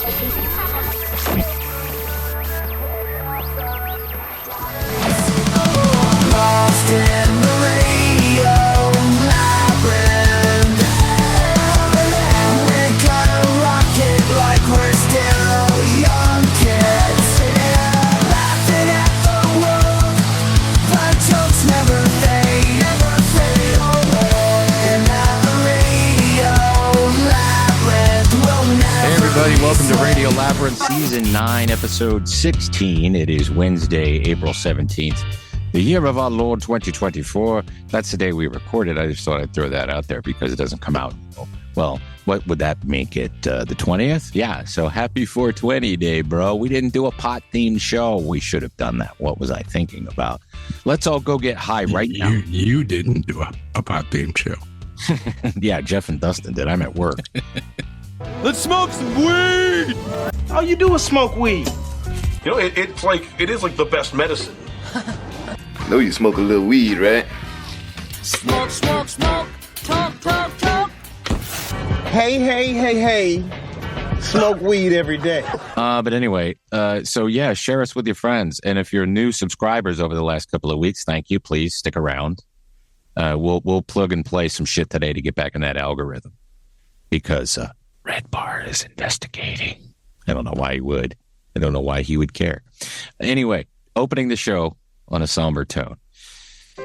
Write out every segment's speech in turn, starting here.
Lost in the radio labyrinth. We're gonna rock it like we're still young kids. Laughing at the world, but jokes never fade away. And at the radio labyrinth will never. Hey everybody, welcome to Radio Labyrinth Season 9, Episode 16. It is Wednesday, April 17th. The year of our Lord 2024. That's the day we recorded. I just thought I'd throw that out there because it doesn't come out. Well, what would that make it? The 20th? Yeah, so happy 420 day, bro. We didn't do a pot-themed show. We should have done that. What was I thinking about? Let's all go get high right now. You didn't do a pot-themed show. Yeah, Jeff and Dustin did. I'm at work. Let's smoke some weed! All you do is smoke weed. You know, it is like the best medicine. Know you smoke a little weed, right? Smoke, smoke, smoke. Talk, talk, talk. Hey. Smoke weed every day. But anyway, so yeah, share us with your friends. And if you're new subscribers over the last couple of weeks, thank you. Please stick around. We'll plug and play some shit today to get back in that algorithm. Because Red Bar is investigating. I don't know why he would. I don't know why he would care. Anyway, opening the show on a somber tone.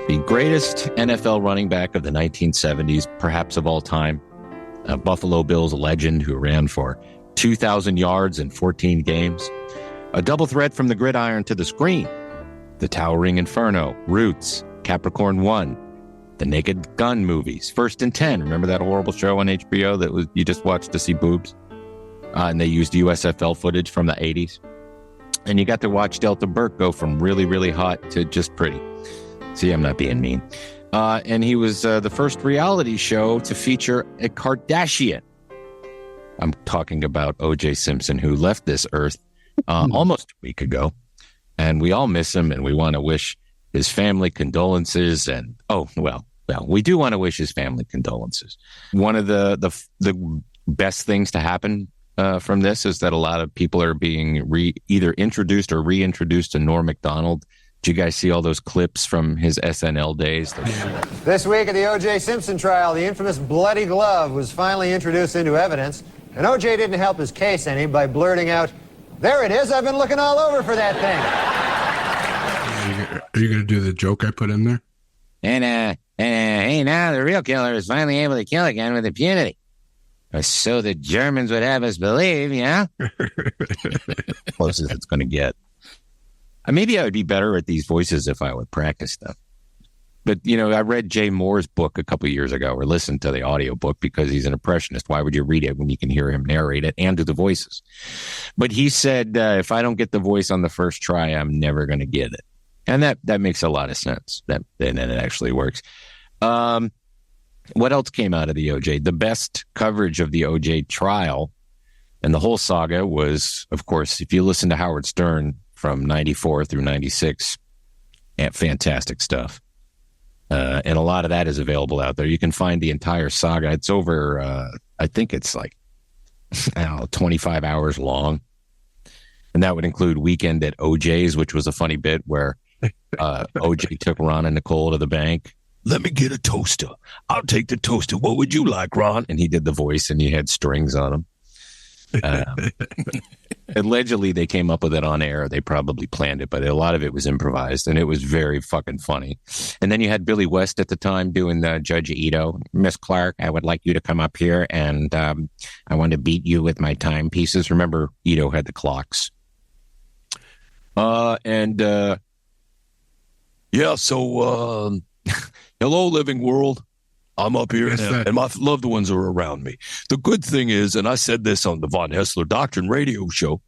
The greatest NFL running back of the 1970s, perhaps of all time, a Buffalo Bills legend who ran for 2,000 yards in 14 games, a double threat from the gridiron to the screen, the Towering Inferno, Roots, Capricorn 1, the Naked Gun movies, First and 10. Remember that horrible show on HBO that was you just watched to see boobs? And they used USFL footage from the 80s. And you got to watch Delta Burke go from really, really hot to just pretty. See, I'm not being mean. And he was the first reality show to feature a Kardashian. I'm talking about O.J. Simpson, who left this earth almost a week ago. And we all miss him, and we want to wish his family condolences. And, well, we do want to wish his family condolences. One of the best things to happen from this is that a lot of people are being either introduced or reintroduced to Norm Macdonald. Did you guys see all those clips from his SNL days? This week at the O.J. Simpson trial, the infamous bloody glove was finally introduced into evidence, and O.J. didn't help his case any by blurting out, "There it is, I've been looking all over for that thing." Are you going to do the joke I put in there? And hey, now the real killer is finally able to kill again with impunity. Or so the Germans would have us believe, yeah? Closest it's going to get. Maybe I would be better at these voices if I would practice them. But, I read Jay Moore's book a couple of years ago, or listened to the audio book because he's an impressionist. Why would you read it when you can hear him narrate it and do the voices? But he said, if I don't get the voice on the first try, I'm never going to get it. And that makes a lot of sense. Then it actually works. What else came out of the OJ? The best coverage of the OJ trial and the whole saga was, of course, if you listen to Howard Stern from 94 through 96, fantastic stuff. And a lot of that is available out there. You can find the entire saga. It's over, I think it's like, 25 hours long. And that would include Weekend at OJ's, which was a funny bit where OJ took Ron and Nicole to the bank. Let me get a toaster. I'll take the toaster. What would you like, Ron? And he did the voice, and he had strings on him. Allegedly, they came up with it on air. They probably planned it, but a lot of it was improvised, and it was very fucking funny. And then you had Billy West at the time doing the Judge Ito. Miss Clark, I would like you to come up here, and I want to beat you with my timepieces. Remember, Ito had the clocks. Hello, living world. I'm up here and my loved ones are around me. The good thing is, and I said this on the Von Hessler Doctrine radio show,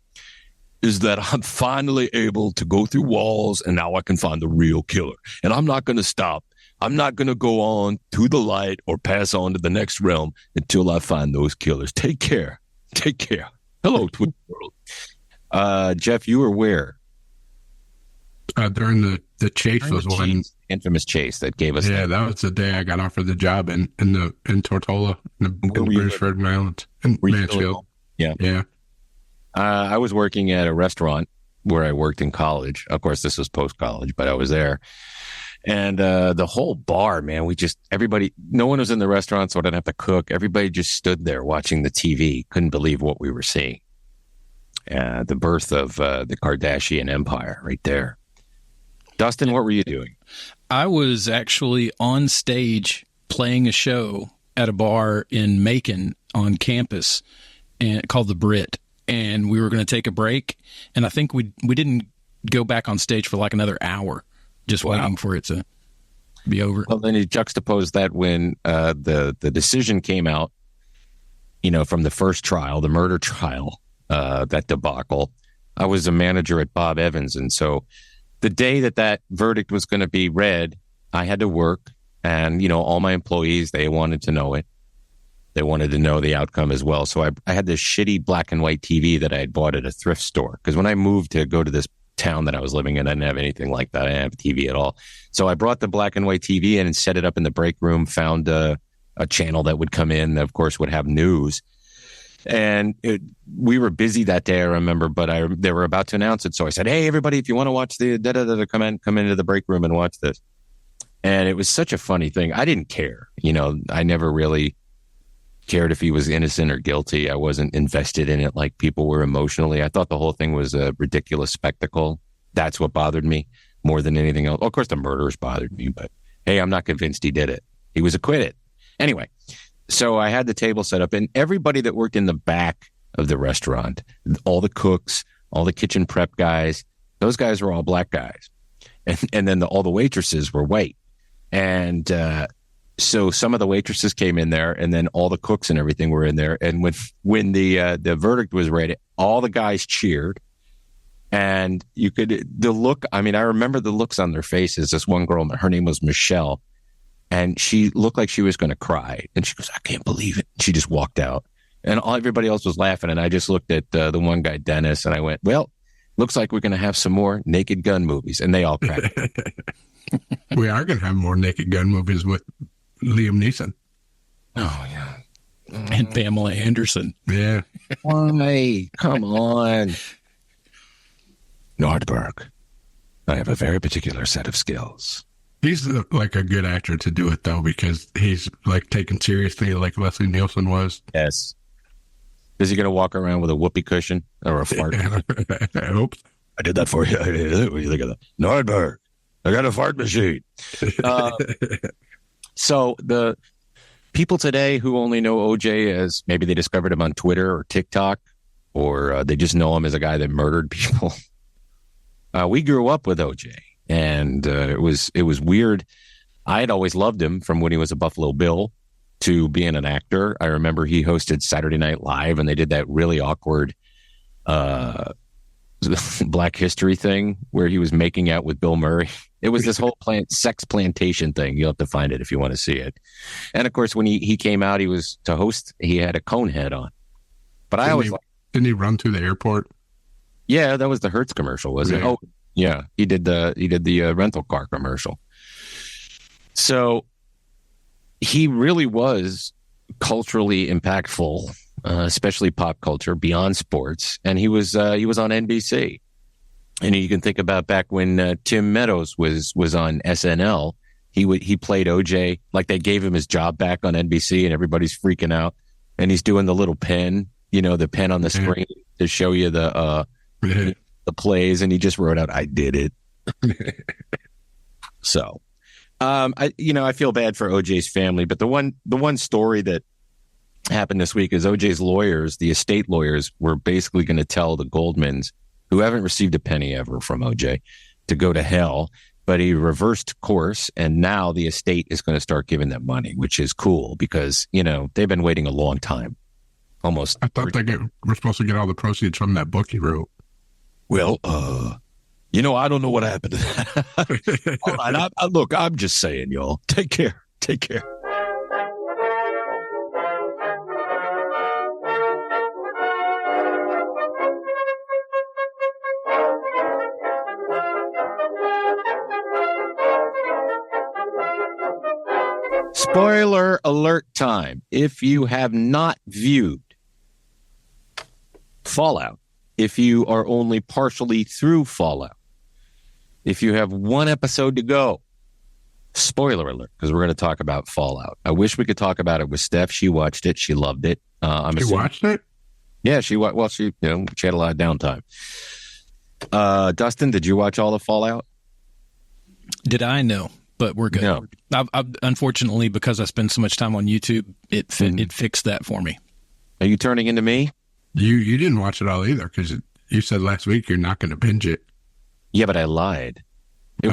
is that I'm finally able to go through walls and now I can find the real killer. And I'm not going to stop. I'm not going to go on to the light or pass on to the next realm until I find those killers. Take care. Take care. Hello, Twitter world. Jeff, you were where? During the chase was one infamous chase that gave us. Yeah, that was the day I got offered the job in Tortola, in the British Virgin Islands, in Mansfield. Yeah. I was working at a restaurant where I worked in college. Of course, this was post-college, but I was there. And the whole bar, man, no one was in the restaurant, so I didn't have to cook. Everybody just stood there watching the TV. Couldn't believe what we were seeing. The birth of the Kardashian empire right there. Dustin, what were you doing? I was actually on stage playing a show at a bar in Macon on campus and called The Brit. And we were going to take a break. And I think we didn't go back on stage for like another hour, just waiting for it to be over. Well, then you juxtapose that when the decision came out, from the first trial, the murder trial, that debacle. I was a manager at Bob Evans. And so the day that verdict was going to be read, I had to work. And, all my employees, they wanted to know it. They wanted to know the outcome as well. So I had this shitty black and white TV that I had bought at a thrift store. Because when I moved to go to this town that I was living in, I didn't have anything like that. I didn't have a TV at all. So I brought the black and white TV in and set it up in the break room, found a channel that would come in, that of course would have news. And we were busy that day, I remember, but they were about to announce it. So I said, hey, everybody, if you want to watch the come into the break room and watch this. And it was such a funny thing. I didn't care. I never really cared if he was innocent or guilty. I wasn't invested in it like people were emotionally. I thought the whole thing was a ridiculous spectacle. That's what bothered me more than anything else. Of course, the murders bothered me, but hey, I'm not convinced he did it. He was acquitted. Anyway, so I had the table set up, and everybody that worked in the back of the restaurant, all the cooks, all the kitchen prep guys, those guys were all black guys. And then all the waitresses were white. And so some of the waitresses came in there, and then all the cooks and everything were in there. And when the verdict was read, all the guys cheered. And the look, I remember the looks on their faces. This one girl, her name was Michelle, and she looked like she was going to cry. And she goes, I can't believe it. She just walked out, and everybody else was laughing. And I just looked at the one guy, Dennis, and I went, well, looks like we're going to have some more Naked Gun movies. And they all cracked. We are going to have more Naked Gun movies with Liam Neeson. Oh, yeah. And Pamela Anderson. Yeah. Why? Come on. Nordberg, I have a very particular set of skills. He's like a good actor to do it, though, because he's like taken seriously like Leslie Nielsen was. Yes. Is he going to walk around with a whoopee cushion or a fart? I hope. I did that for you. What do you think of that? Nordberg, I got a fart machine. So the people today who only know OJ as maybe they discovered him on Twitter or TikTok, or they just know him as a guy that murdered people. We grew up with OJ, and it was weird. I had always loved him from when he was a Buffalo Bill to being an actor. I remember he hosted Saturday Night Live, and they did that really awkward Black History thing where he was making out with Bill Murray. It was this whole sex plantation thing. You'll have to find it if you want to see it. And of course, when he came out, he was to host. He had a cone head on. But didn't he run through the airport? Yeah, that was the Hertz commercial, wasn't it? Oh, yeah, he did the rental car commercial. So he really was culturally impactful, especially pop culture beyond sports. And he was on NBC. And you can think about back when Tim Meadows was on SNL. He played OJ, like they gave him his job back on NBC, and everybody's freaking out. And he's doing the little pen, the pen on the screen to show you the plays, and he just wrote out, I did it. So, I feel bad for OJ's family, but the one story that happened this week is OJ's lawyers, the estate lawyers, were basically going to tell the Goldmans, who haven't received a penny ever from OJ, to go to hell, but he reversed course, and now the estate is going to start giving them money, which is cool because, they've been waiting a long time. Almost. I thought we're supposed to get all the proceeds from that book he wrote. Well, I don't know what happened to that. All right, look, I'm just saying, y'all. Take care. Take care. Spoiler alert time. If you have not viewed Fallout, if you are only partially through Fallout, if you have one episode to go, spoiler alert, because we're going to talk about Fallout. I wish we could talk about it with Steph. She watched it. She loved it. She watched it? Yeah, she had a lot of downtime. Dustin, did you watch all of Fallout? Did I? No, but we're good. No. I unfortunately, because I spend so much time on YouTube, it fixed that for me. Are you turning into me? You didn't watch it all either because you said last week you're not going to binge it. Yeah, but I lied. You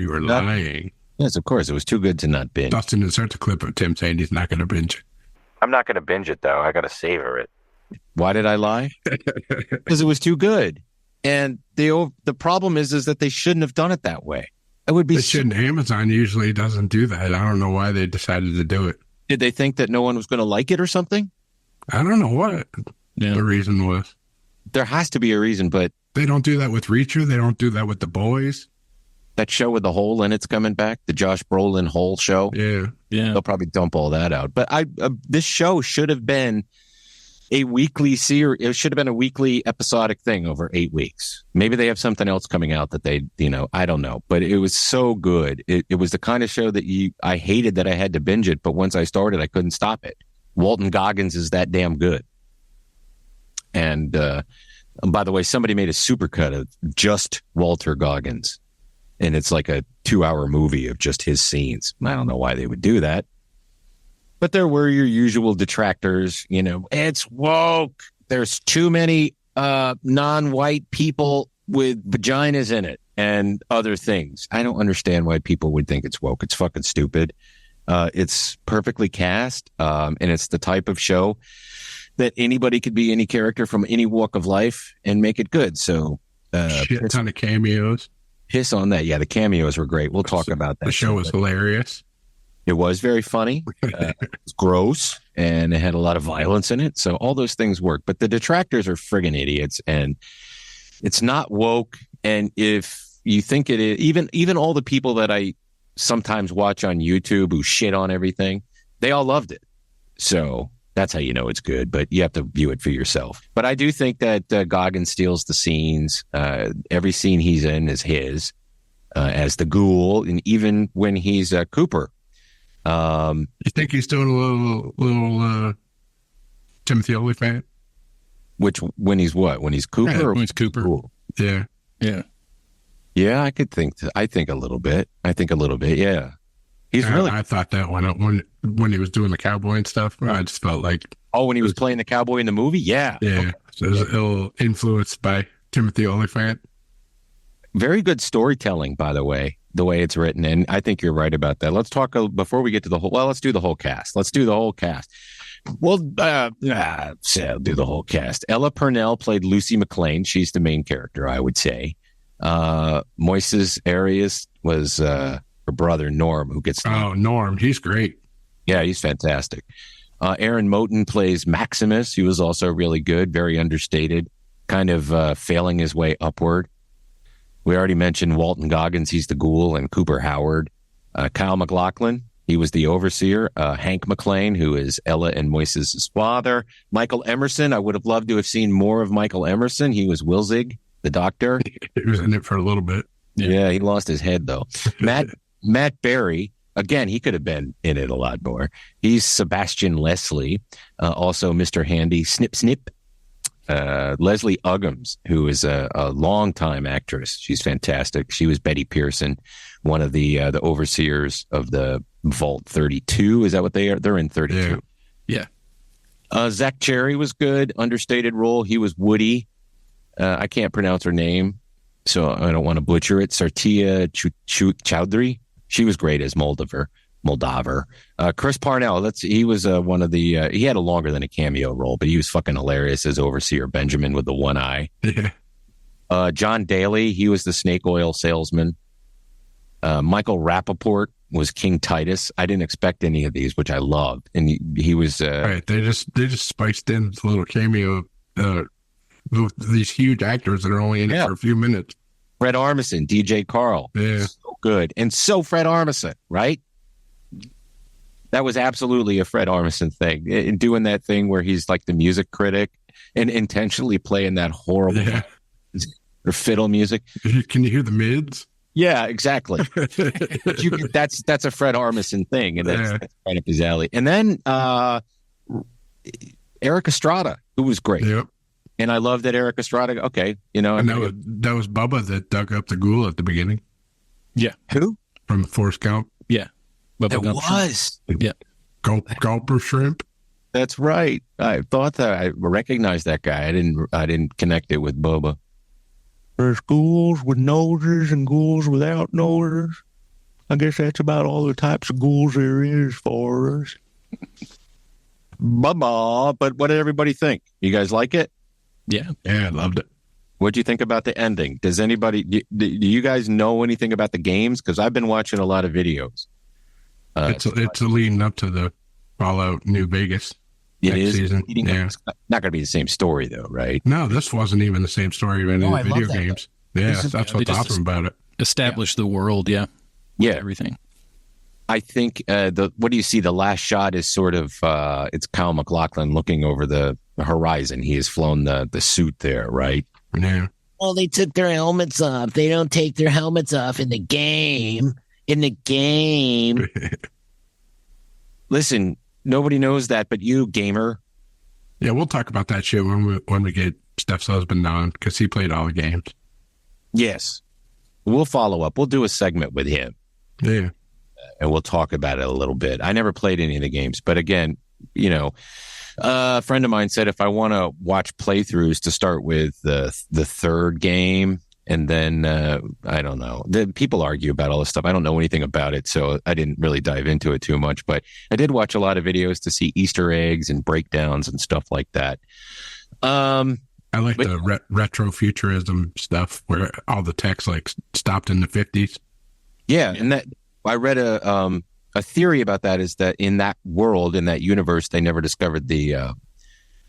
were lying. Yes, of course. It was too good to not binge. Dustin inserts a clip of Tim saying he's not going to binge it. I'm not going to binge it, though. I got to savor it. Why did I lie? Because it was too good. And the problem is that they shouldn't have done it that way. It would be. They shouldn't. Amazon usually doesn't do that. I don't know why they decided to do it. Did they think that no one was going to like it or something? I don't know what the reason was. There has to be a reason, but they don't do that with Reacher. They don't do that with The Boys. That show with the hole in it's coming back, the Josh Brolin hole show. Yeah. They'll probably dump all that out. But this show should have been a weekly series. It should have been a weekly episodic thing over 8 weeks. Maybe they have something else coming out that they, I don't know. But it was so good. It was the kind of show that I hated that I had to binge it. But once I started, I couldn't stop it. Walton Goggins is that damn good. And by the way, somebody made a supercut of just Walter Goggins. And it's like a 2-hour movie of just his scenes. I don't know why they would do that. But there were your usual detractors. It's woke. There's too many non-white people with vaginas in it and other things. I don't understand why people would think it's woke. It's fucking stupid. It's perfectly cast. And it's the type of show that anybody could be any character from any walk of life and make it good. So shit ton of cameos. Piss on that. Yeah, the cameos were great. We'll talk about that. The show was hilarious. It was very funny. It was gross, and it had a lot of violence in it. So all those things work. But the detractors are friggin' idiots, and it's not woke. And if you think it is, even all the people that I sometimes watch on YouTube who shit on everything, they all loved it. So that's how you know it's good, but you have to view it for yourself. But I do think that Goggins steals the scenes. Every scene he's in is his as the ghoul, and even when he's Cooper. You think he's doing a little Timothy Olyphant? When he's what? When he's Cooper? Yeah, when he's Cooper. Ghoul? Yeah. Yeah, I could think. I think a little bit. Yeah. He's really. I thought that when he was doing the cowboy and stuff, I just felt like. Oh, when he was playing the cowboy in the movie, yeah. Okay. So it was a little influenced by Timothy Olyphant. Very good storytelling, by the way it's written, and I think you're right about that. Let's talk before we get to the whole. Well, let's do the whole cast. Well, so do the whole cast. Ella Purnell played Lucy McLean. She's the main character, I would say. Moises Arias was her brother Norm, who gets. Oh, Norm, he's great. Yeah, he's fantastic. Aaron Moten plays Maximus. He was also really good, very understated, kind of failing his way upward. We already mentioned Walton Goggins. He's the ghoul, and Cooper Howard. Kyle MacLachlan, he was the overseer. Hank McLean, who is Ella and Moises' father. Michael Emerson, I would have loved to have seen more of Michael Emerson. He was Wilzig, the doctor. He was in it for a little bit. Yeah, he lost his head, though. Matt Berry, again, he could have been in it a lot more. He's Sebastian Leslie, also Mr. Handy, Snip Snip. Leslie Uggams, who is a longtime actress. She's fantastic. She was Betty Pearson, one of the overseers of the Vault 32. Is that what they are? They're in 32. Yeah. Zach Cherry was good. Understated role. He was Woody. I can't pronounce her name, so I don't want to butcher it. Sartia Chowdhury. She was great as Moldaver. Chris Parnell, he was one of the he had a longer than a cameo role, but he was fucking hilarious as Overseer Benjamin with the one eye. Yeah. John Daly, he was the snake oil salesman. Michael Rappaport was King Titus. I didn't expect any of these, which I loved, and he was right. They just spiced in this little cameo with these huge actors that are only in it for a few minutes. Fred Armisen, DJ Carl, so good, and so Fred Armisen, right? That was absolutely a Fred Armisen thing. In doing that thing where he's like the music critic and intentionally playing that horrible or fiddle music. Can you hear the mids? Yeah, exactly. That's a Fred Armisen thing, and that's right up his alley. And then Eric Estrada, who was great. Yep. And I love that Eric Estrada. Okay, and that was Bubba that dug up the ghoul at the beginning. Yeah. Who? From Forrest Gump. Yeah. It was. Yeah. Gulper shrimp. That's right. I thought that I recognized that guy. I didn't connect it with Bubba. There's ghouls with noses and ghouls without noses. I guess that's about all the types of ghouls there is for us. Bubba. But what did everybody think? You guys like it? Yeah. Yeah, I loved it. What do you think about the ending? Does anybody, do you guys know anything about the games? Because I've been watching a lot of videos. It's leading up to the Fallout New Vegas. It is season. Yeah. It's not going to be the same story, though, right? No, this wasn't even the same story in the video games. Yeah, that's what's awesome about it. Establish the world, yeah. Everything. I think what do you see? The last shot is sort of it's Kyle MacLachlan looking over the horizon. He has flown the suit there, right? Yeah. Well, they took their helmets off. They don't take their helmets off in the game. Listen, nobody knows that but you, gamer. Yeah, we'll talk about that shit when we get Steph's husband on, because he played all the games. Yes. We'll follow up. We'll do a segment with him. Yeah. And we'll talk about it a little bit. I never played any of the games, but again, a friend of mine said if I want to watch playthroughs to start with the third game, and then I don't know. People argue about all this stuff. I don't know anything about it, so I didn't really dive into it too much. But I did watch a lot of videos to see Easter eggs and breakdowns and stuff like that. I like the retro futurism stuff where all the text stopped in the 50s. Yeah, and that I read a theory about that is that in that world, in that universe, they never discovered the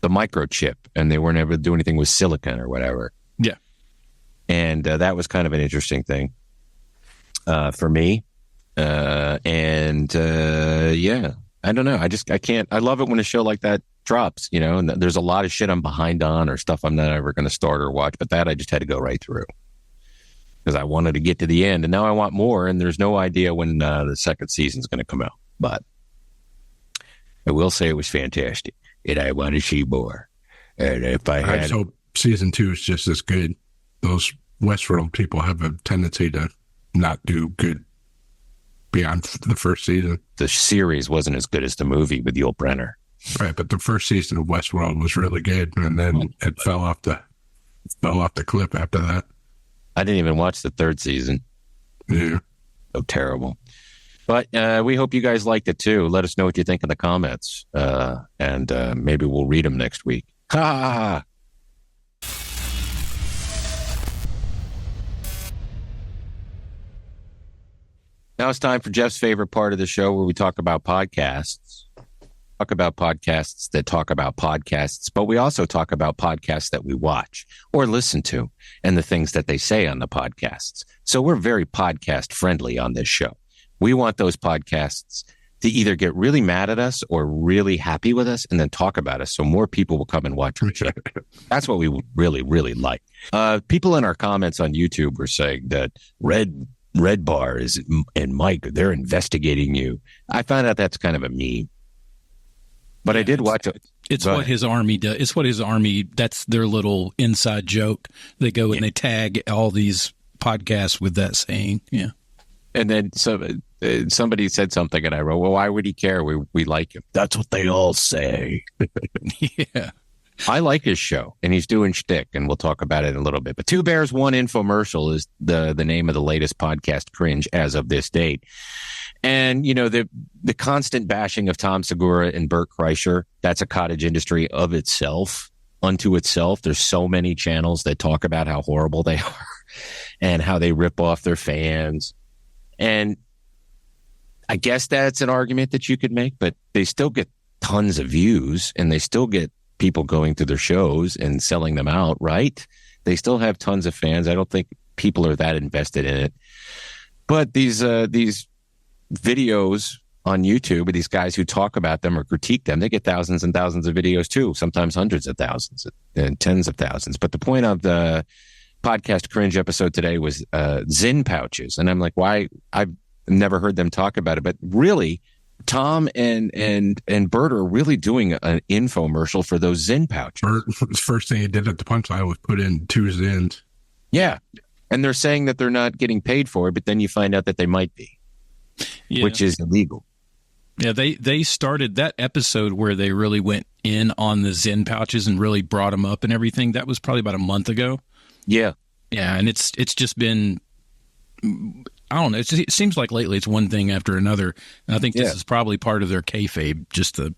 microchip, and they weren't able to do anything with silicon or whatever. Yeah, and that was kind of an interesting thing for me. Yeah, I don't know. I can't. I love it when a show like that drops, and there's a lot of shit I'm behind on or stuff I'm not ever going to start or watch, but that I just had to go right through because I wanted to get to the end, and now I want more, and there's no idea when the second season's going to come out, but I will say it was fantastic, and I want to see more. And if I had... I hope season 2 is just as good. Those Westworld people have a tendency to not do good beyond the first season. The series wasn't as good as the movie with Yul Brynner. Right, but the first season of Westworld was really good, and then it fell off the cliff after that. I didn't even watch the third season. Yeah. So terrible. But we hope you guys liked it too. Let us know what you think in the comments, and maybe we'll read them next week. Ha ha ha. Now it's time for Jeff's favorite part of the show where we talk about podcasts. Talk about podcasts that talk about podcasts, but we also talk about podcasts that we watch or listen to and the things that they say on the podcasts. So we're very podcast friendly on this show. We want those podcasts to either get really mad at us or really happy with us and then talk about us so more people will come and watch our show. That's what we really, really like. People in our comments on YouTube were saying that Red Bar and Mike, they're investigating you. I found out that's kind of a meme. But I did watch it. It's what his army does. It's what his army, that's their little inside joke. They go and they tag all these podcasts with that saying. Yeah. And then somebody said something and I wrote, well, why would he care? We like him. That's what they all say. Yeah. I like his show and he's doing shtick and we'll talk about it in a little bit. But Two Bears, One Infomercial is the name of the latest podcast cringe as of this date. And, the constant bashing of Tom Segura and Bert Kreischer, that's a cottage industry of itself, unto itself. There's so many channels that talk about how horrible they are and how they rip off their fans. And I guess that's an argument that you could make, but they still get tons of views and they still get people going to their shows and selling them out, right? They still have tons of fans. I don't think people are that invested in it. But these videos on YouTube with these guys who talk about them or critique them. They get thousands and thousands of videos too, sometimes hundreds of thousands and tens of thousands. But the point of the podcast cringe episode today was Zyn pouches. And I'm like, why? I've never heard them talk about it. But really, Tom and Bert are really doing an infomercial for those Zyn pouches. Bert, the first thing he did at the punchline was put in 2 Zyns. Yeah. And they're saying that they're not getting paid for it, but then you find out that they might be, which is illegal. Yeah, they started that episode where they really went in on the Zyn pouches and really brought them up and everything. That was probably about a month ago. Yeah. Yeah, and it's just been, I don't know, it seems like lately it's one thing after another. And I think this is probably part of their kayfabe, just to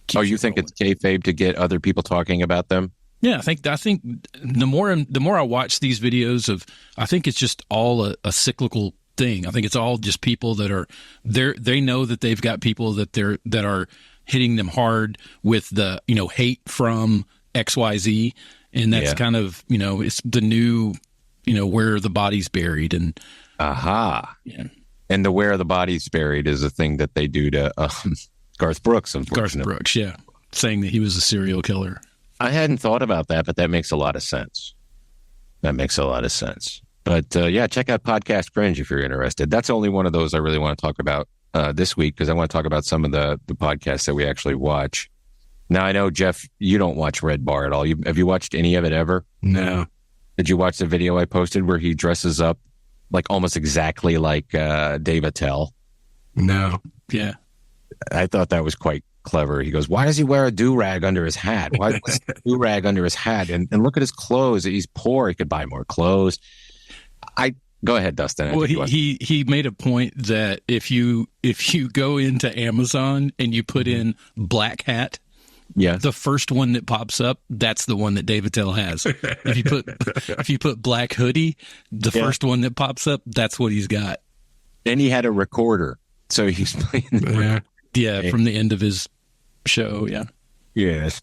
keep you think it's kayfabe to get other people talking about them? Yeah, I think the more I watch these videos I think it's just all a cyclical thing. I think it's all just people that are there. They know that they've got people that are hitting them hard with the, hate from XYZ. And that's kind of, it's the new, where the body's buried. And yeah. And the where the body's buried is a thing that they do to Garth Brooks, unfortunately. Garth Brooks, yeah. Saying that he was a serial killer. I hadn't thought about that, but that makes a lot of sense. But check out Podcast Cringe if you're interested. That's only one of those I really want to talk about this week, because I want to talk about some of the podcasts that we actually watch. Now, I know, Jeff, you don't watch Red Bar at all. Have you watched any of it ever? No. Did you watch the video I posted where he dresses up like almost exactly like Dave Chapelle? No. Yeah. I thought that was quite clever. He goes, why does he wear a do-rag under his hat? Why does he do-rag under his hat? And look at his clothes. He's poor. He could buy more clothes. Go ahead, Dustin. Well, he made a point that if you go into Amazon and you put in black hat, the first one that pops up, that's the one that Dave Chapelle has. If you put black hoodie, the first one that pops up, that's what he's got. And he had a recorder, so he's playing. From the end of his show. Yeah. Yes.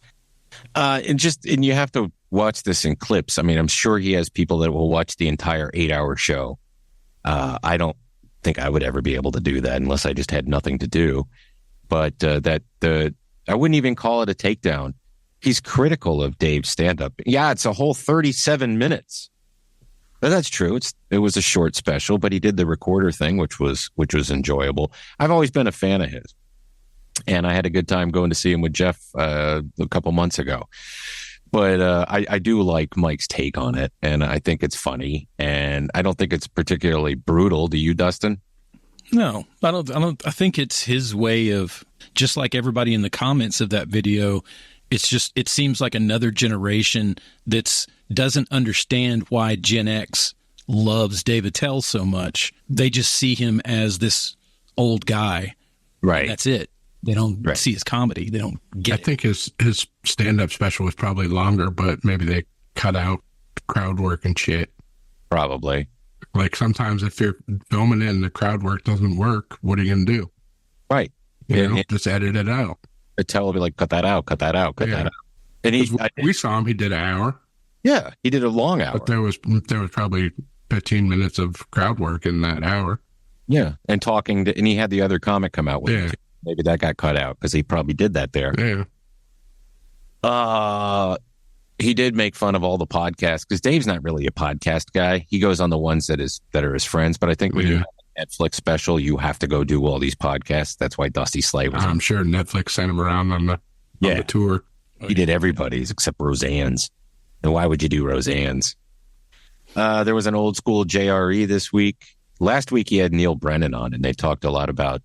And you have to watch this in clips. I mean, I'm sure he has people that will watch the entire 8-hour show. I don't think I would ever be able to do that unless I just had nothing to do. But I wouldn't even call it a takedown. He's critical of Dave's stand-up. Yeah, it's a whole 37 minutes. But that's true. It was a short special, but he did the recorder thing, which was enjoyable. I've always been a fan of his. And I had a good time going to see him with Jeff a couple months ago. But I do like Mike's take on it, and I think it's funny, and I don't think it's particularly brutal. Do you, Dustin? No, I don't. I think it's his way of, just like everybody in the comments of that video, it seems like another generation that doesn't understand why Gen X loves Dave Chapelle so much. They just see him as this old guy. Right. That's it. They don't see his comedy. They don't get it. I think his stand-up special was probably longer, but maybe they cut out crowd work and shit. Probably. Like sometimes if you're filming it and the crowd work doesn't work, what are you going to do? Right. Just edit it out. Chapelle will be like, cut that out. And we saw him. He did an hour. Yeah, he did a long hour. But there was probably 15 minutes of crowd work in that hour. Yeah, and and he had the other comic come out with him. Maybe that got cut out because he probably did that there. Yeah. He did make fun of all the podcasts because Dave's not really a podcast guy. He goes on the ones that are his friends. But I think when you have a Netflix special, you have to go do all these podcasts. That's why Dusty Slay was. I'm sure Netflix sent him around on the tour. He did everybody's except Roseanne's. And why would you do Roseanne's? There was an old school JRE this week. Last week he had Neil Brennan on, and they talked a lot about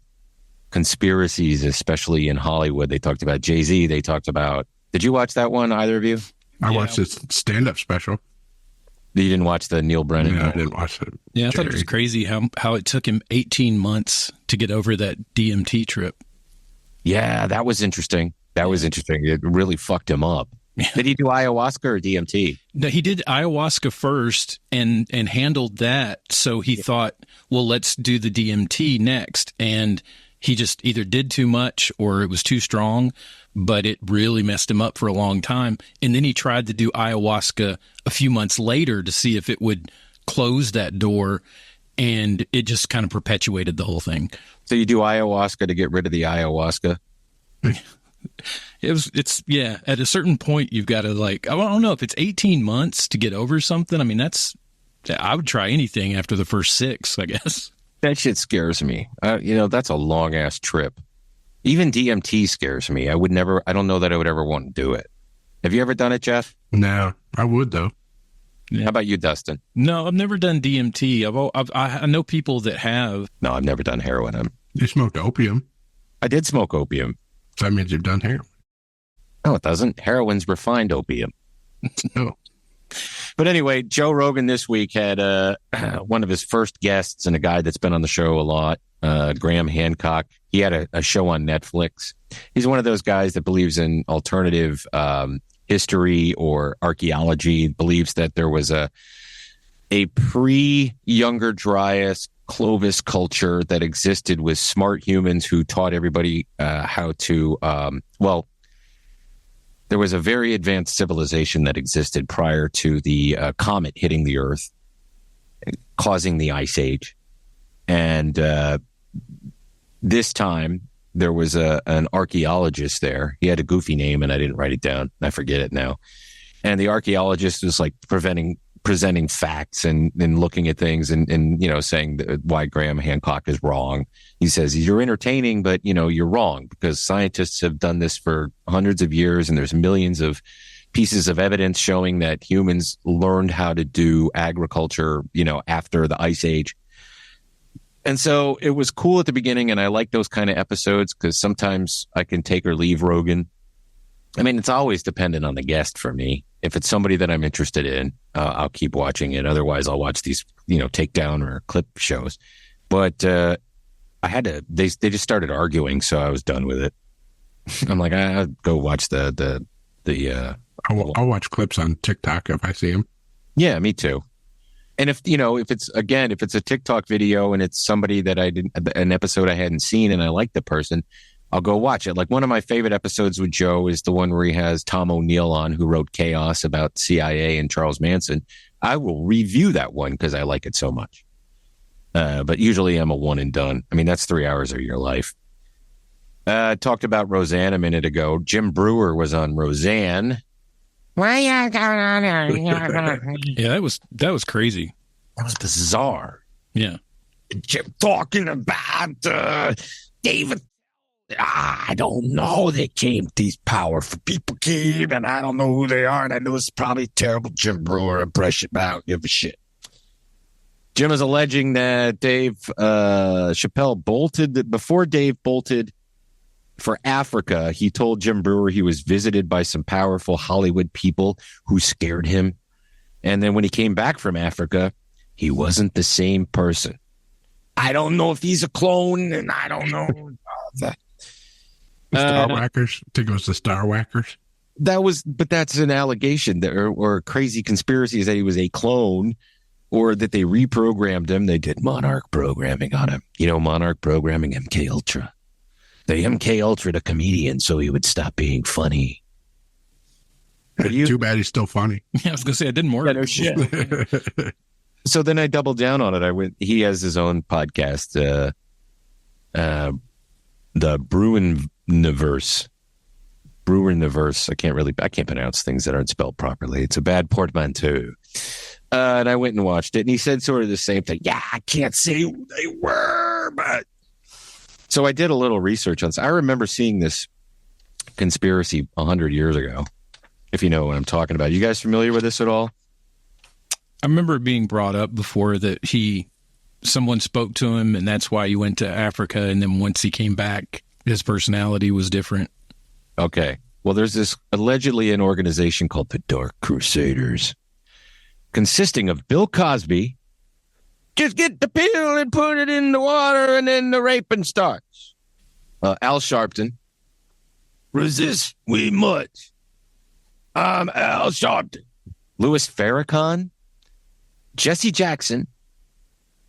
conspiracies, especially in Hollywood. They talked about Jay-Z. They talked about... Did you watch that one, either of you? I watched his stand-up special. You didn't watch the Neil Brennan? No, I didn't watch it. Yeah, I thought it was crazy how it took him 18 months to get over that DMT trip. Yeah, that was interesting. It really fucked him up. Did he do ayahuasca or DMT? No, he did ayahuasca first and handled that. So he thought, well, let's do the DMT next. And he just either did too much or it was too strong, but it really messed him up for a long time. And then he tried to do ayahuasca a few months later to see if it would close that door. and it just kind of perpetuated the whole thing. So you do ayahuasca to get rid of the ayahuasca? It's at a certain point, you've got to I don't know if it's 18 months to get over something. I mean, I would try anything after the first 6, I guess. That shit scares me. That's a long ass trip. Even DMT scares me. I don't know that I would ever want to do it. Have you ever done it, Jeff? No, I would though. Yeah. How about you, Dustin? No, I've never done DMT. I know people that have. No, I've never done heroin. You smoked opium. I did smoke opium. So that means you've done heroin. No, it doesn't. Heroin's refined opium. No. But anyway, Joe Rogan this week had one of his first guests and a guy that's been on the show a lot, Graham Hancock. He had a show on Netflix. He's one of those guys that believes in alternative history or archaeology, believes that there was a pre-Younger Dryas Clovis culture that existed with smart humans who taught everybody how to, there was a very advanced civilization that existed prior to the comet hitting the Earth, causing the Ice Age. And this time, there was an archaeologist there. He had a goofy name, and I didn't write it down. I forget it now. And the archaeologist was presenting facts and looking at things and saying why Graham Hancock is wrong. He says, you're entertaining, but, you're wrong because scientists have done this for hundreds of years, and there's millions of pieces of evidence showing that humans learned how to do agriculture, after the Ice Age. And so it was cool at the beginning, and I like those kind of episodes because sometimes I can take or leave Rogan. I mean, it's always dependent on the guest for me. If it's somebody that I'm interested in, I'll keep watching it. Otherwise, I'll watch these, takedown or clip shows. But I had to. They just started arguing, so I was done with it. I'm like, I'll go watch the. I'll watch clips on TikTok if I see them. Yeah, me too. And if it's a TikTok video and it's somebody that an episode I hadn't seen and I like the person, I'll go watch it. Like one of my favorite episodes with Joe is the one where he has Tom O'Neill on, who wrote Chaos about CIA and Charles Manson. I will review that one because I like it so much. But usually I'm a one and done. I mean, that's 3 hours of your life. Talked about Roseanne a minute ago. Jim Breuer was on Roseanne. What are you going on here? Yeah, that was crazy. That was bizarre. Yeah. Jim talking about David. I don't know. These powerful people came, and I don't know who they are, and I know it's probably a terrible Jim Breuer impression, but I don't give a shit. Jim is alleging that Dave Chapelle bolted. Before Dave bolted for Africa, he told Jim Breuer he was visited by some powerful Hollywood people who scared him. And then when he came back from Africa, he wasn't the same person. I don't know if he's a clone, and I don't know. Star Whackers. I think it was the Star Whackers. But that's an allegation or a crazy conspiracy is that he was a clone or that they reprogrammed him. They did Monarch programming on him. Monarch programming, MK Ultra. The MK Ultra the comedian so he would stop being funny. Too bad he's still funny. Yeah, I was going to say, it didn't work. Yeah, no shit. So then I doubled down on it. He has his own podcast, the Breuerniverse. I can't pronounce things that aren't spelled properly. It's a bad portmanteau. And I went and watched it, and he said sort of the same thing. Yeah, I can't say who they were, but. So I did a little research on this. I remember seeing this conspiracy 100 years ago, if you know what I'm talking about. You guys familiar with this at all? I remember it being brought up before that someone spoke to him, and that's why he went to Africa. And then once he came back, his personality was different. Okay. Well, there's this allegedly an organization called the Dark Crusaders, consisting of Bill Cosby. Just get the pill and put it in the water, and then the raping starts. Al Sharpton. Resist we must. I'm Al Sharpton. Louis Farrakhan. Jesse Jackson.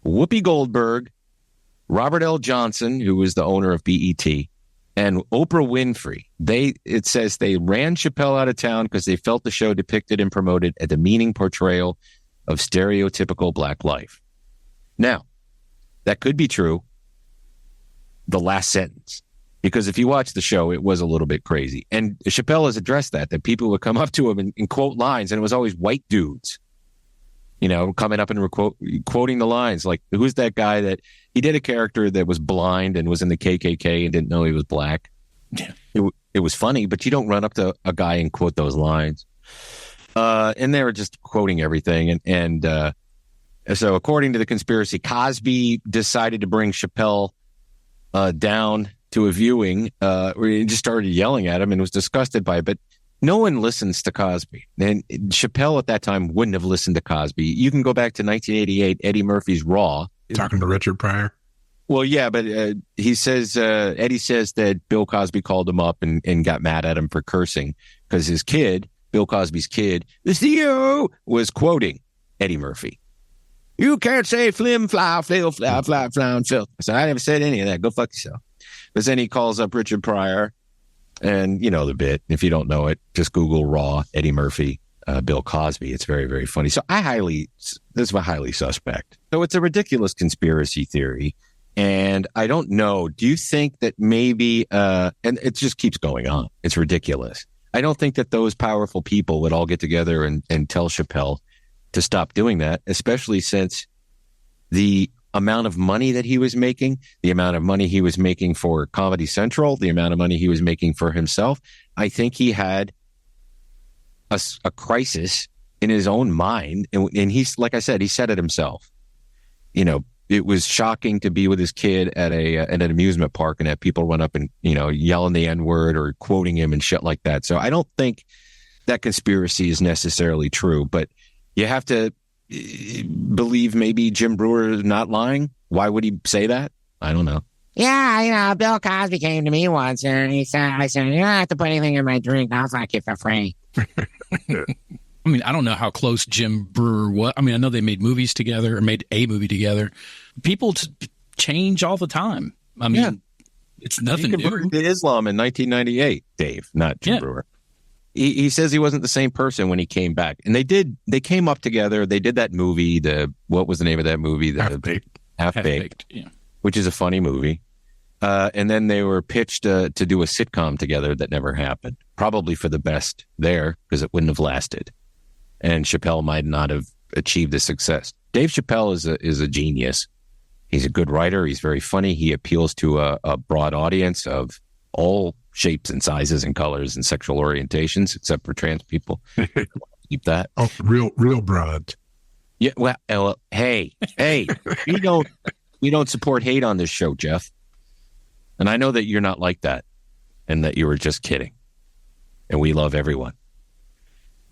Whoopi Goldberg. Robert L. Johnson, who was the owner of BET. And Oprah Winfrey. It says they ran Chappelle out of town because they felt the show depicted and promoted a demeaning portrayal of stereotypical black life. Now, that could be true, the last sentence. Because if you watch the show, it was a little bit crazy. And Chappelle has addressed that people would come up to him and quote lines, and it was always white dudes, coming up and quoting the lines. Like, who's that guy that he did a character that was blind and was in the KKK and didn't know he was black? Yeah. It was funny, but you don't run up to a guy and quote those lines. And they were just quoting everything. And so according to the conspiracy, Cosby decided to bring Chappelle down to a viewing where he just started yelling at him and was disgusted by it. But no one listens to Cosby. And Chappelle at that time wouldn't have listened to Cosby. You can go back to 1988, Eddie Murphy's Raw. Talking to Richard Pryor. Well, yeah, but he says, Eddie says that Bill Cosby called him up and got mad at him for cursing because his kid, Bill Cosby's kid, the CEO, was quoting Eddie Murphy. You can't say flim, fly, flail, fly, fly, fly, and filth. So I never said any of that. Go fuck yourself. But then he calls up Richard Pryor, and you know the bit. If you don't know it, just Google Raw, Eddie Murphy, Bill Cosby. It's very, very funny. So this is a highly suspect. So it's a ridiculous conspiracy theory. And I don't know. Do you think that maybe, and it just keeps going on. It's ridiculous. I don't think that those powerful people would all get together and tell Chappelle to stop doing that, especially since the amount of money that he was making, the amount of money he was making for Comedy Central, the amount of money he was making for himself. I think he had a crisis in his own mind. And he's, like I said, he said it himself. It was shocking to be with his kid at an amusement park and have people run up and, yelling the N-word or quoting him and shit like that. So I don't think that conspiracy is necessarily true, but you have to believe maybe Jim Breuer is not lying. Why would he say that? I don't know. Yeah, Bill Cosby came to me once and I said, you don't have to put anything in my drink. I'll fuck you for free. I mean, I don't know how close Jim Breuer was. I mean, I know they made movies together or made a movie together. People change all the time. I mean, It's nothing new. He converted to Islam in 1998, Dave, not Jim Breuer. He says he wasn't the same person when he came back. And they came up together. They did that movie, what was the name of that movie? Half-Baked, which is a funny movie. And then they were pitched to do a sitcom together that never happened. Probably for the best there, because it wouldn't have lasted. And Chappelle might not have achieved the success. Dave Chapelle is a genius. He's a good writer. He's very funny. He appeals to a broad audience of all shapes and sizes and colors and sexual orientations, except for trans people. Keep that. Oh, real broad. Yeah. Well, hey, we don't support hate on this show, Jeff. And I know that you're not like that, and that you were just kidding. And we love everyone,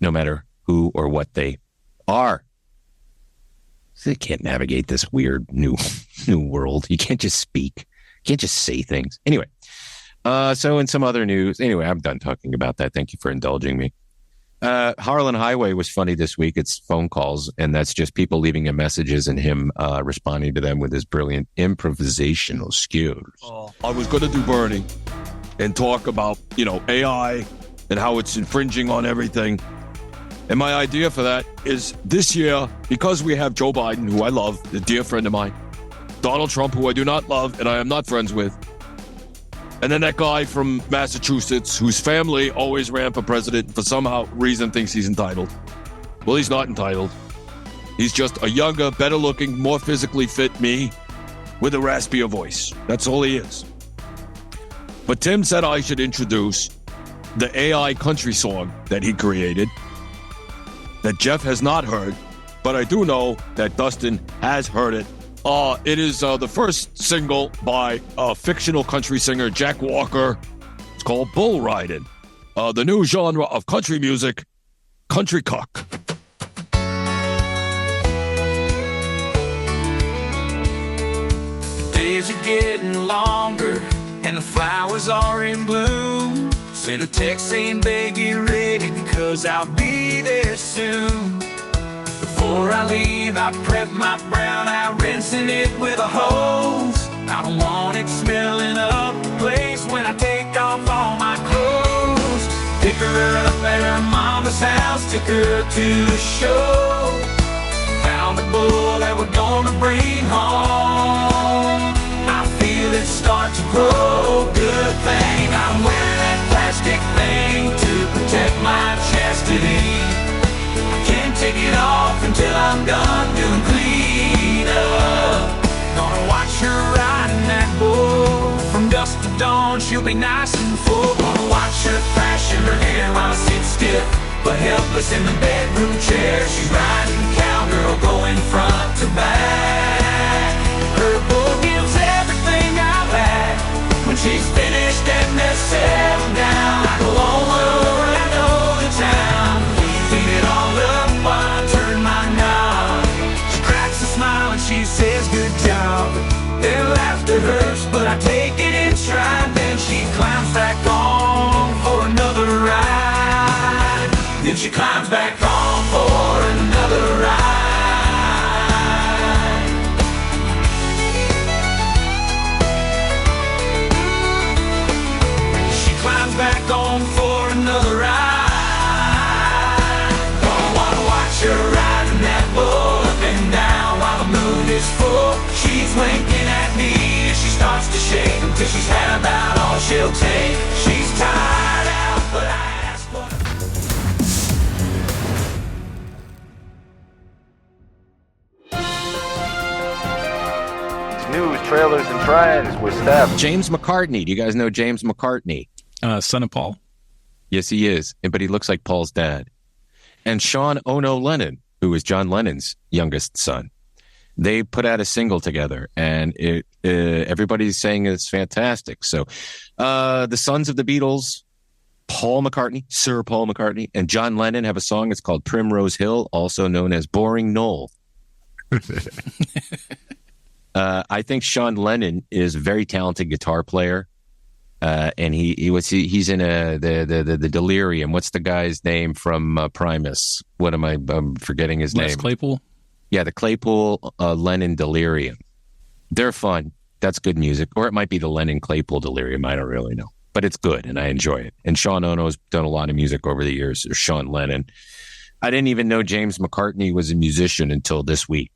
no matter who or what they are. So they can't navigate this weird new world. You can't just speak. You can't just say things. Anyway, so in some other news, I'm done talking about that. Thank you for indulging me. Harlan Highway was funny this week. It's phone calls, and that's just people leaving him messages and him responding to them with his brilliant improvisational skills. I was going to do Bernie and talk about, AI and how it's infringing on everything. And my idea for that is this year, because we have Joe Biden, who I love, a dear friend of mine, Donald Trump, who I do not love and I am not friends with, and then that guy from Massachusetts whose family always ran for president and for somehow reason thinks he's entitled. Well, he's not entitled. He's just a younger, better looking, more physically fit me with a raspier voice. That's all he is. But Tim said I should introduce the AI country song that he created that Jeff has not heard, but I do know that Dustin has heard it. It is the first single by fictional country singer Jack Walker. It's called Bull Riding. The new genre of country music, country cuck. Days are getting longer and the flowers are in bloom. Send a text saying, babe, get ready because I'll be there soon. Before I leave, I prep my brown out, rinsing it with a hose. I don't want it smelling up the place when I take off all my clothes. Pick her up at her mama's house, took her to the show. Found the bull that we're gonna bring home. it in. I can't take it off until I'm done doing cleanup. Gonna watch her riding that bull from dusk to dawn. She'll be nice and full. Gonna watch her thrashing her hair while I sit stiff but helpless in the bedroom chair. She's riding cowgirl going front to back. Her bull gives everything I lack. When she's finished and they're settled down, I go on around the town, clean it all up while I turn my knob. She cracks a smile and she says good job. Then laughter hurts, but I take it in stride. Then she climbs back on for another ride. Then she climbs back on for another ride. She climbs back on for another ride. Don't wanna watch her riding that bull up and down while the moon is full. She's winking at me as she starts to shake until she's had about all she'll take. She's tired out, but I ask for News, trailers, and trends with Steph. James McCartney. Do you guys know James McCartney? Son of Paul. Yes, he is. But he looks like Paul's dad. And Sean Ono Lennon, who is John Lennon's youngest son. They put out a single together, and everybody's saying it's fantastic. So the sons of the Beatles, Paul McCartney, Sir Paul McCartney, and John Lennon have a song. It's called Primrose Hill, also known as Boring Knoll. I think Sean Lennon is a very talented guitar player, and he's in the Delirium. What's the guy's name from Primus? What am I forgetting his Les name? Claypool. Yeah, the Claypool Lennon Delirium. They're fun. That's good music, or it might be the Lennon Claypool Delirium. I don't really know, but it's good and I enjoy it. And Sean Ono's done a lot of music over the years. Or Sean Lennon. I didn't even know James McCartney was a musician until this week.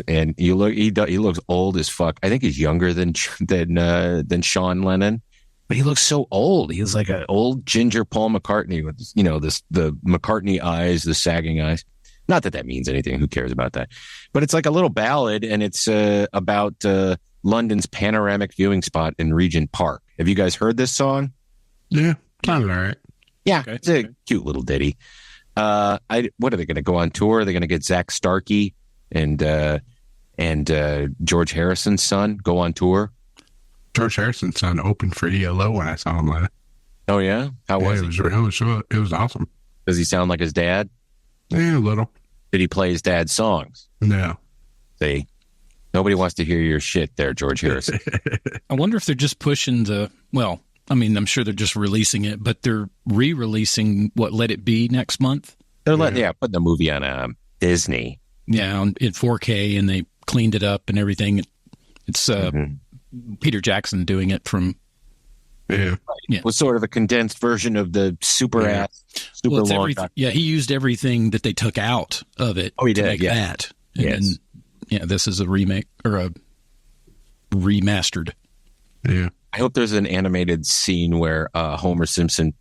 And he looks old as fuck. I think he's younger than Sean Lennon, but he looks so old. He was like an old ginger Paul McCartney with, the McCartney eyes, the sagging eyes. Not that means anything. Who cares about that? But it's like a little ballad, and it's about London's panoramic viewing spot in Regent Park. Have you guys heard this song? Yeah, kind of all right. Yeah, Okay. It's a cute little ditty. What are they going to go on tour? Are they going to get Zach Starkey and George Harrison's son go on tour? George Harrison's son opened for ELO when I saw him live. Oh yeah, how was it? it? It was awesome. Does he sound like his dad? Yeah, a little. Did he play his dad's songs? No. See, nobody wants to hear your shit there, George Harrison. I wonder if they're just pushing I'm sure they're just releasing it, but they're re-releasing Let It Be next month. They're putting the movie on Disney. Yeah, in 4K, and they cleaned it up and everything. It's Peter Jackson doing it from. Yeah. It was sort of a condensed version of the super long. Yeah, he used everything that they took out of it. Oh, he did. To make that. And this is a remake or a remastered. Yeah. I hope there's an animated scene where Homer Simpson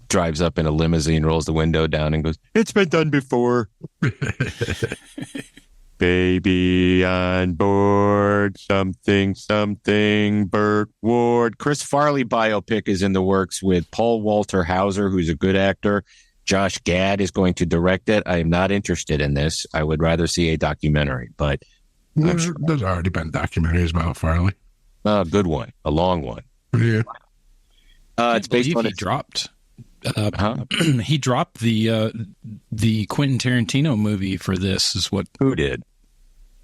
drives up in a limousine, rolls the window down, and goes, "It's been done before." Baby on board, something, Burt Ward. Chris Farley biopic is in the works with Paul Walter Hauser, who's a good actor. Josh Gad is going to direct it. I am not interested in this. I would rather see a documentary, but There's already been documentaries about Farley. A good one, a long one. Yeah. It's based on he dropped. He dropped the Quentin Tarantino movie for this. Is what? Who did?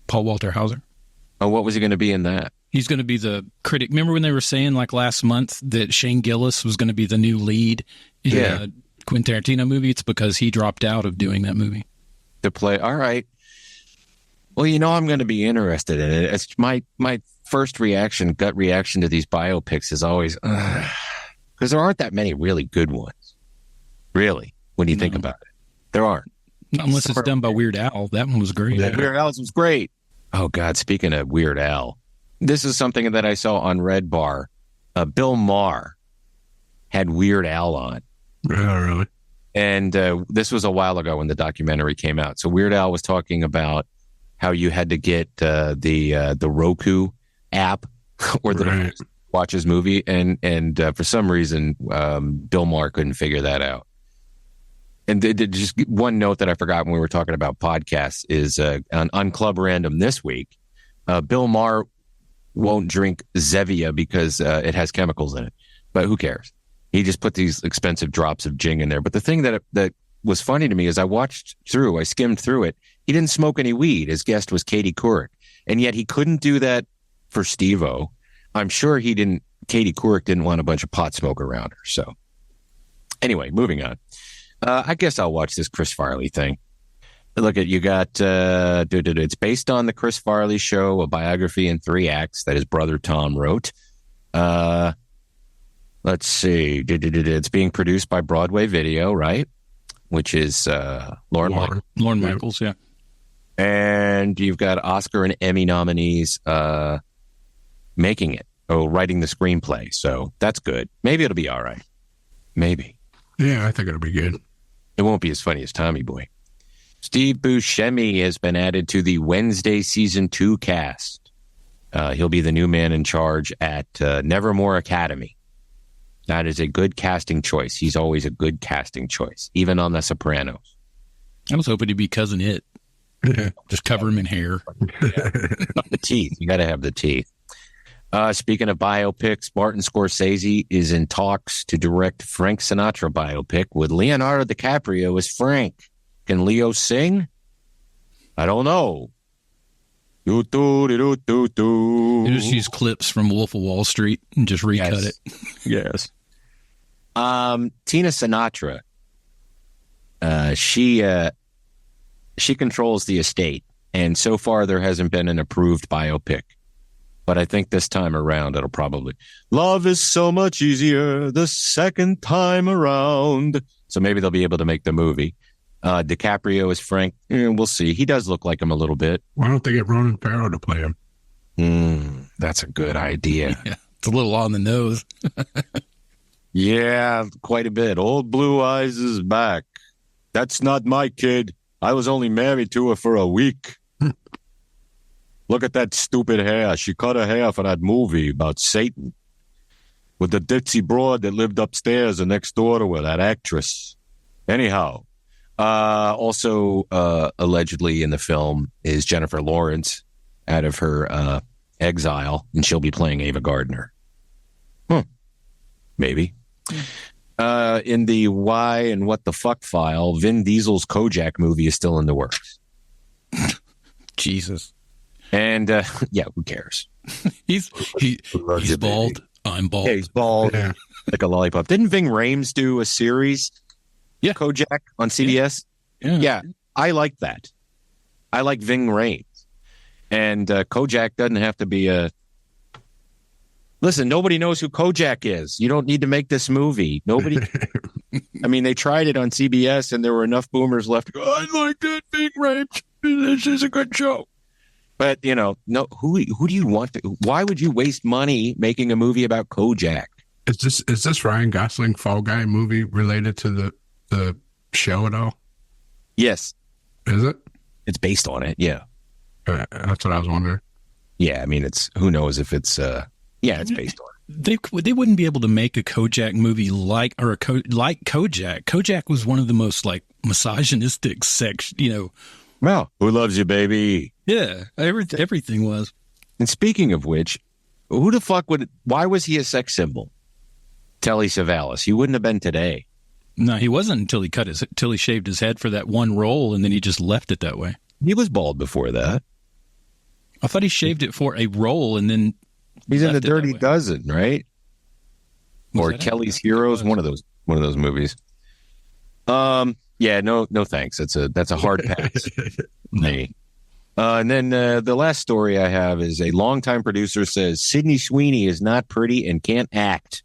Paul Walter Hauser. Oh, what was he going to be in that? He's going to be the critic. Remember when they were saying last month that Shane Gillis was going to be the new lead in the Quentin Tarantino movie? It's because he dropped out of doing that movie. To play. All right. Well, I'm going to be interested in it. It's my first gut reaction to these biopics is always, because there aren't that many really good ones. Really, when you think about it. There aren't. Unless it's done by Weird Al. That one was great. Yeah. Weird Al's was great. Oh, God. Speaking of Weird Al, this is something that I saw on Red Bar. Bill Maher had Weird Al on. Yeah, really? And this was a while ago when the documentary came out. So Weird Al was talking about how you had to get the Roku app or the watch his movie, and for some reason Bill Maher couldn't figure that out. And just one note that I forgot when we were talking about podcasts is on Club Random this week, Bill Maher won't drink Zevia because it has chemicals in it. But who cares? He just put these expensive drops of gin in there. But the thing that was funny to me is I skimmed through it. He didn't smoke any weed. His guest was Katie Couric. And yet he couldn't do that for Steve-O. I'm sure Katie Couric didn't want a bunch of pot smoke around her. So anyway, moving on. I guess I'll watch this Chris Farley thing. Look at, you got, it's based on the Chris Farley show, a biography in 3 acts that his brother Tom wrote. Let's see. It's being produced by Broadway Video, right? Which is Lorne Michaels, yeah. And you've got Oscar and Emmy nominees making it. Writing the screenplay. So that's good. Maybe it'll be all right. Maybe. Yeah, I think it'll be good. It won't be as funny as Tommy Boy. Steve Buscemi has been added to the Wednesday Season 2 cast. He'll be the new man in charge at Nevermore Academy. That is a good casting choice. He's always a good casting choice, even on The Sopranos. I was hoping he'd be Cousin It. Just cover him in hair. The teeth. You got to have the teeth. Speaking of biopics, Martin Scorsese is in talks to direct Frank Sinatra biopic with Leonardo DiCaprio as Frank. Can Leo sing? I don't know. You just use clips from Wolf of Wall Street and just recut it. Yes. Tina Sinatra, she controls the estate, and so far there hasn't been an approved biopic. But I think this time around it'll probably. Love is so much easier the second time around. So maybe they'll be able to make the movie. DiCaprio is Frank. We'll see. He does look like him a little bit. Why don't they get Ronan Farrow to play him? That's a good idea. Yeah, it's a little on the nose. Yeah, quite a bit. Old Blue Eyes is back. That's not my kid. I was only married to her for a week. Look at that stupid hair. She cut her hair for that movie about Satan with the ditzy broad that lived upstairs and next door to her, that actress. Anyhow, also allegedly in the film is Jennifer Lawrence out of her exile, and she'll be playing Ava Gardner. Maybe. In the Why and What the Fuck file, Vin Diesel's Kojak movie is still in the works. Jesus. And yeah, who cares? He's bald. Baby. I'm bald. Yeah, he's bald, like a lollipop. Didn't Ving Rhames do a series? Yeah, Kojak on CBS. Yeah, I like that. I like Ving Rhames, and Kojak doesn't have to be a. Listen, nobody knows who Kojak is. You don't need to make this movie. Nobody. I mean, they tried it on CBS, and there were enough boomers left to go, I like that Ving Rhames. This is a good show. But, no, who do you want to? Why would you waste money making a movie about Kojak? Is this Ryan Gosling Fall Guy movie related to the show at all? Yes. Is it? It's based on it, yeah. That's what I was wondering. Yeah, I mean, who knows if it's, it's based on it. They wouldn't be able to make a Kojak movie like Kojak. Kojak was one of the most, misogynistic Well, who loves you, baby? Yeah, everything was. And speaking of which, who the fuck why was he a sex symbol? Telly Savalas. He wouldn't have been today. No, he wasn't until he shaved his head for that one role, and then he just left it that way. He was bald before that. I thought he shaved it for a role, and then he's in the Dirty Dozen, right? Or Kelly's Heroes, one of those movies. Yeah, no thanks. That's a hard pass. Hey. And then the last story I have is a longtime producer says Sydney Sweeney is not pretty and can't act.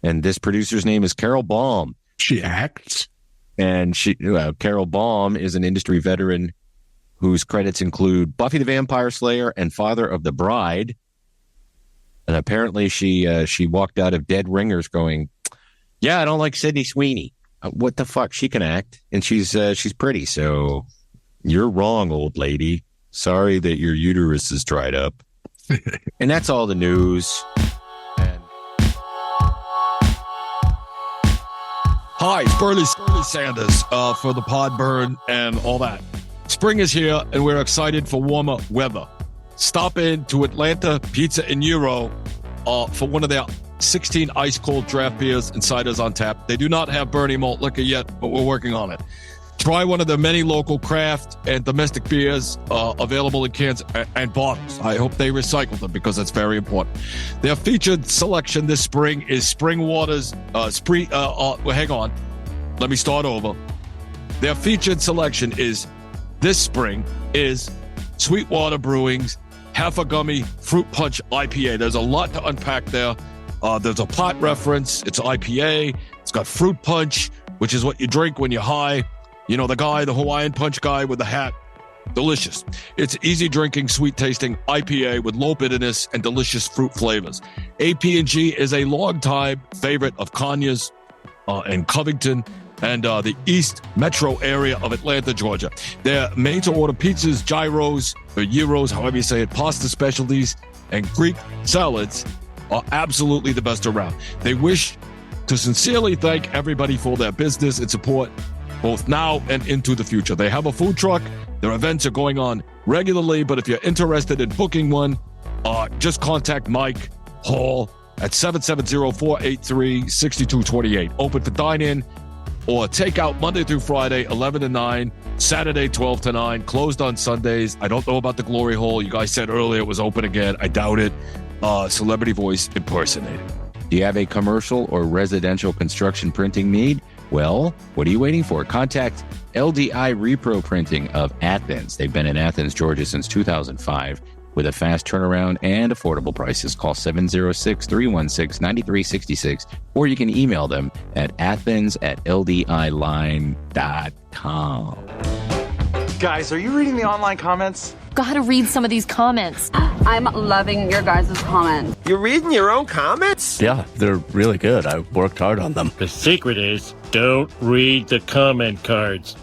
And this producer's name is Carol Baum. She acts? And Carol Baum is an industry veteran whose credits include Buffy the Vampire Slayer and Father of the Bride. And apparently she walked out of Dead Ringers going, yeah, I don't like Sydney Sweeney. What the fuck? She can act, and she's pretty. So you're wrong, old lady. Sorry that your uterus is dried up. And that's all the news. Hi, it's Burley Sanders for the Podburn and all that. Spring is here, and we're excited for warmer weather. Stop in to Atlanta Pizza and Euro for one of their 16 ice-cold draft beers and ciders on tap. They do not have Bernie malt liquor yet, but we're working on it. Try one of the many local craft and domestic beers available in cans and bottles. I hope they recycle them because that's very important. Their featured selection this spring is Spring Waters. Hang on. Let me start over. Their featured selection is this spring is Sweetwater Brewing's Half a Gummy Fruit Punch IPA. There's a lot to unpack there. There's a pot reference. It's IPA. It's got fruit punch, which is what you drink when you're high. You know, the Hawaiian punch guy with the hat. Delicious. It's easy drinking, sweet tasting IPA with low bitterness and delicious fruit flavors. AP&G is a longtime favorite of Kanye's and Covington and the East Metro area of Atlanta, Georgia. They're made-to-order pizzas, gyros, or gyros, however you say it, pasta specialties, and Greek salads are absolutely the best around. They wish to sincerely thank everybody for their business and support, both now and into the future. They have a food truck. Their events are going on regularly, but if you're interested in booking one, just contact Mike Hall at 770-483-6228. Open for dine-in or takeout Monday through Friday, 11 to 9, Saturday, 12 to 9, closed on Sundays. I don't know about the Glory Hole. You guys said earlier it was open again. I doubt it. Celebrity voice impersonated. Do you have a commercial or residential construction printing need? Well, what are you waiting for? Contact LDI Repro Printing of Athens. They've been in Athens, Georgia since 2005 with a fast turnaround and affordable prices. Call 706-316-9366, or you can email them at athens@ldiline.com. Guys, are you reading the online comments? Gotta read some of these comments. I'm loving your guys' comments. You're reading your own comments? Yeah, they're really good. I worked hard on them. The secret is don't read the comment cards.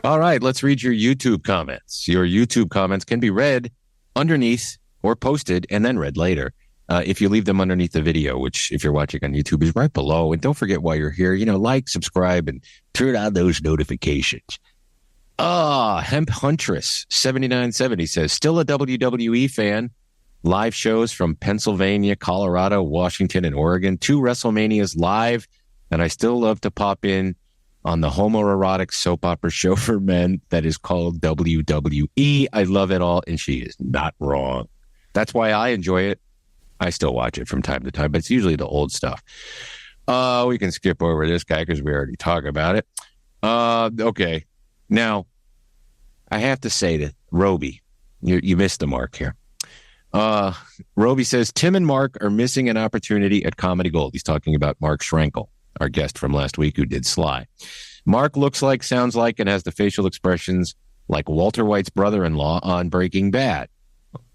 All right, let's read your YouTube comments. Your YouTube comments can be read underneath or posted and then read later. If you leave them underneath the video, which if you're watching on YouTube is right below. And don't forget while you're here, like, subscribe, and turn on those notifications. Hemp Huntress 7970 says, still a WWE fan. Live shows from Pennsylvania, Colorado, Washington, and Oregon. 2 WrestleManias live. And I still love to pop in on the homoerotic soap opera show for men that is called WWE. I love it all, and she is not wrong. That's why I enjoy it. I still watch it from time to time, but it's usually the old stuff. We can skip over this guy because we already talked about it. Okay. Now, I have to say that Roby, you missed the mark here. Roby says, Tim and Mark are missing an opportunity at Comedy Gold. He's talking about Mark Schrenkel, our guest from last week who did Sly. Mark looks like, sounds like, and has the facial expressions like Walter White's brother-in-law on Breaking Bad.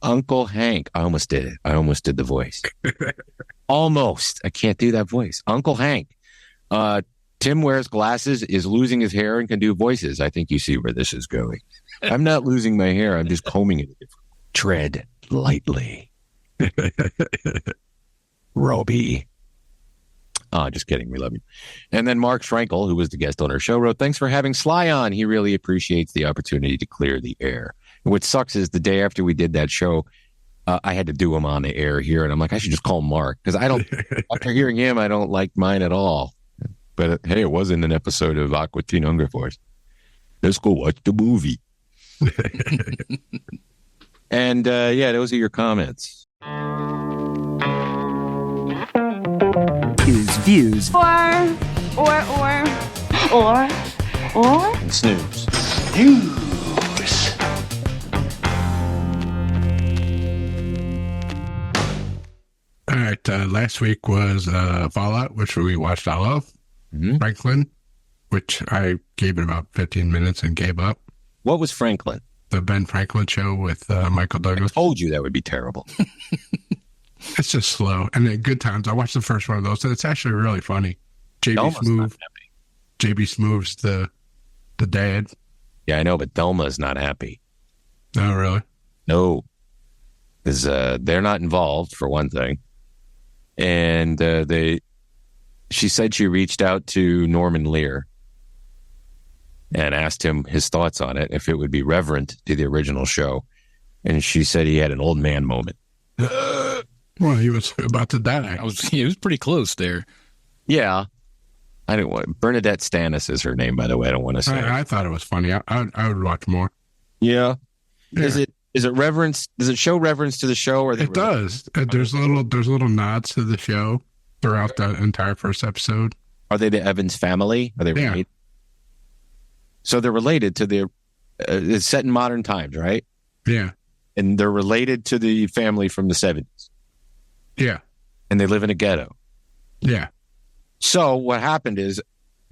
Uncle Hank. I almost did it. I almost did the voice. Almost. I can't do that voice. Uncle Hank. Tim wears glasses, is losing his hair, and can do voices. I think you see where this is going. I'm not losing my hair. I'm just combing it. Tread lightly. Roby. Just kidding. We love you. And then Mark Schrenkel, who was the guest on our show, wrote, thanks for having Sly on. He really appreciates the opportunity to clear the air. And what sucks is the day after we did that show, I had to do him on the air here. And I'm like, I should just call Mark because after hearing him, I don't like mine at all. But hey, it was in an episode of Aqua Teen Hunger Force. Let's go watch the movie. And those are your comments. Views. Or. And snooze. All right. Last week was Fallout, which we watched all of. Mm-hmm. Franklin, which I gave it about 15 minutes and gave up. What was Franklin? The Ben Franklin show with Michael Douglas. I told you that would be terrible. It's just slow. And at Good Times, I watched the first one of those, and it's actually really funny. JB JB Smooth's the dad. Yeah, I know, but Thelma's not happy. Oh, really? No, because they're not involved, for one thing. And she said she reached out to Norman Lear and asked him his thoughts on it, if it would be reverent to the original show. And she said he had an old man moment. Well, he was about to die. He was pretty close there. Yeah. I didn't want Bernadette Stannis is her name, by the way. I don't want to say. I thought it was funny. I would watch more. Yeah. Is it reverence? Does it show reverence to the show? Or it does. There's little nods to the show throughout the entire first episode. Are they the Evans family? Are they related? So they're related to the. It's set in modern times, right? Yeah. And they're related to the family from the 70s. Yeah. And they live in a ghetto. Yeah. So what happened is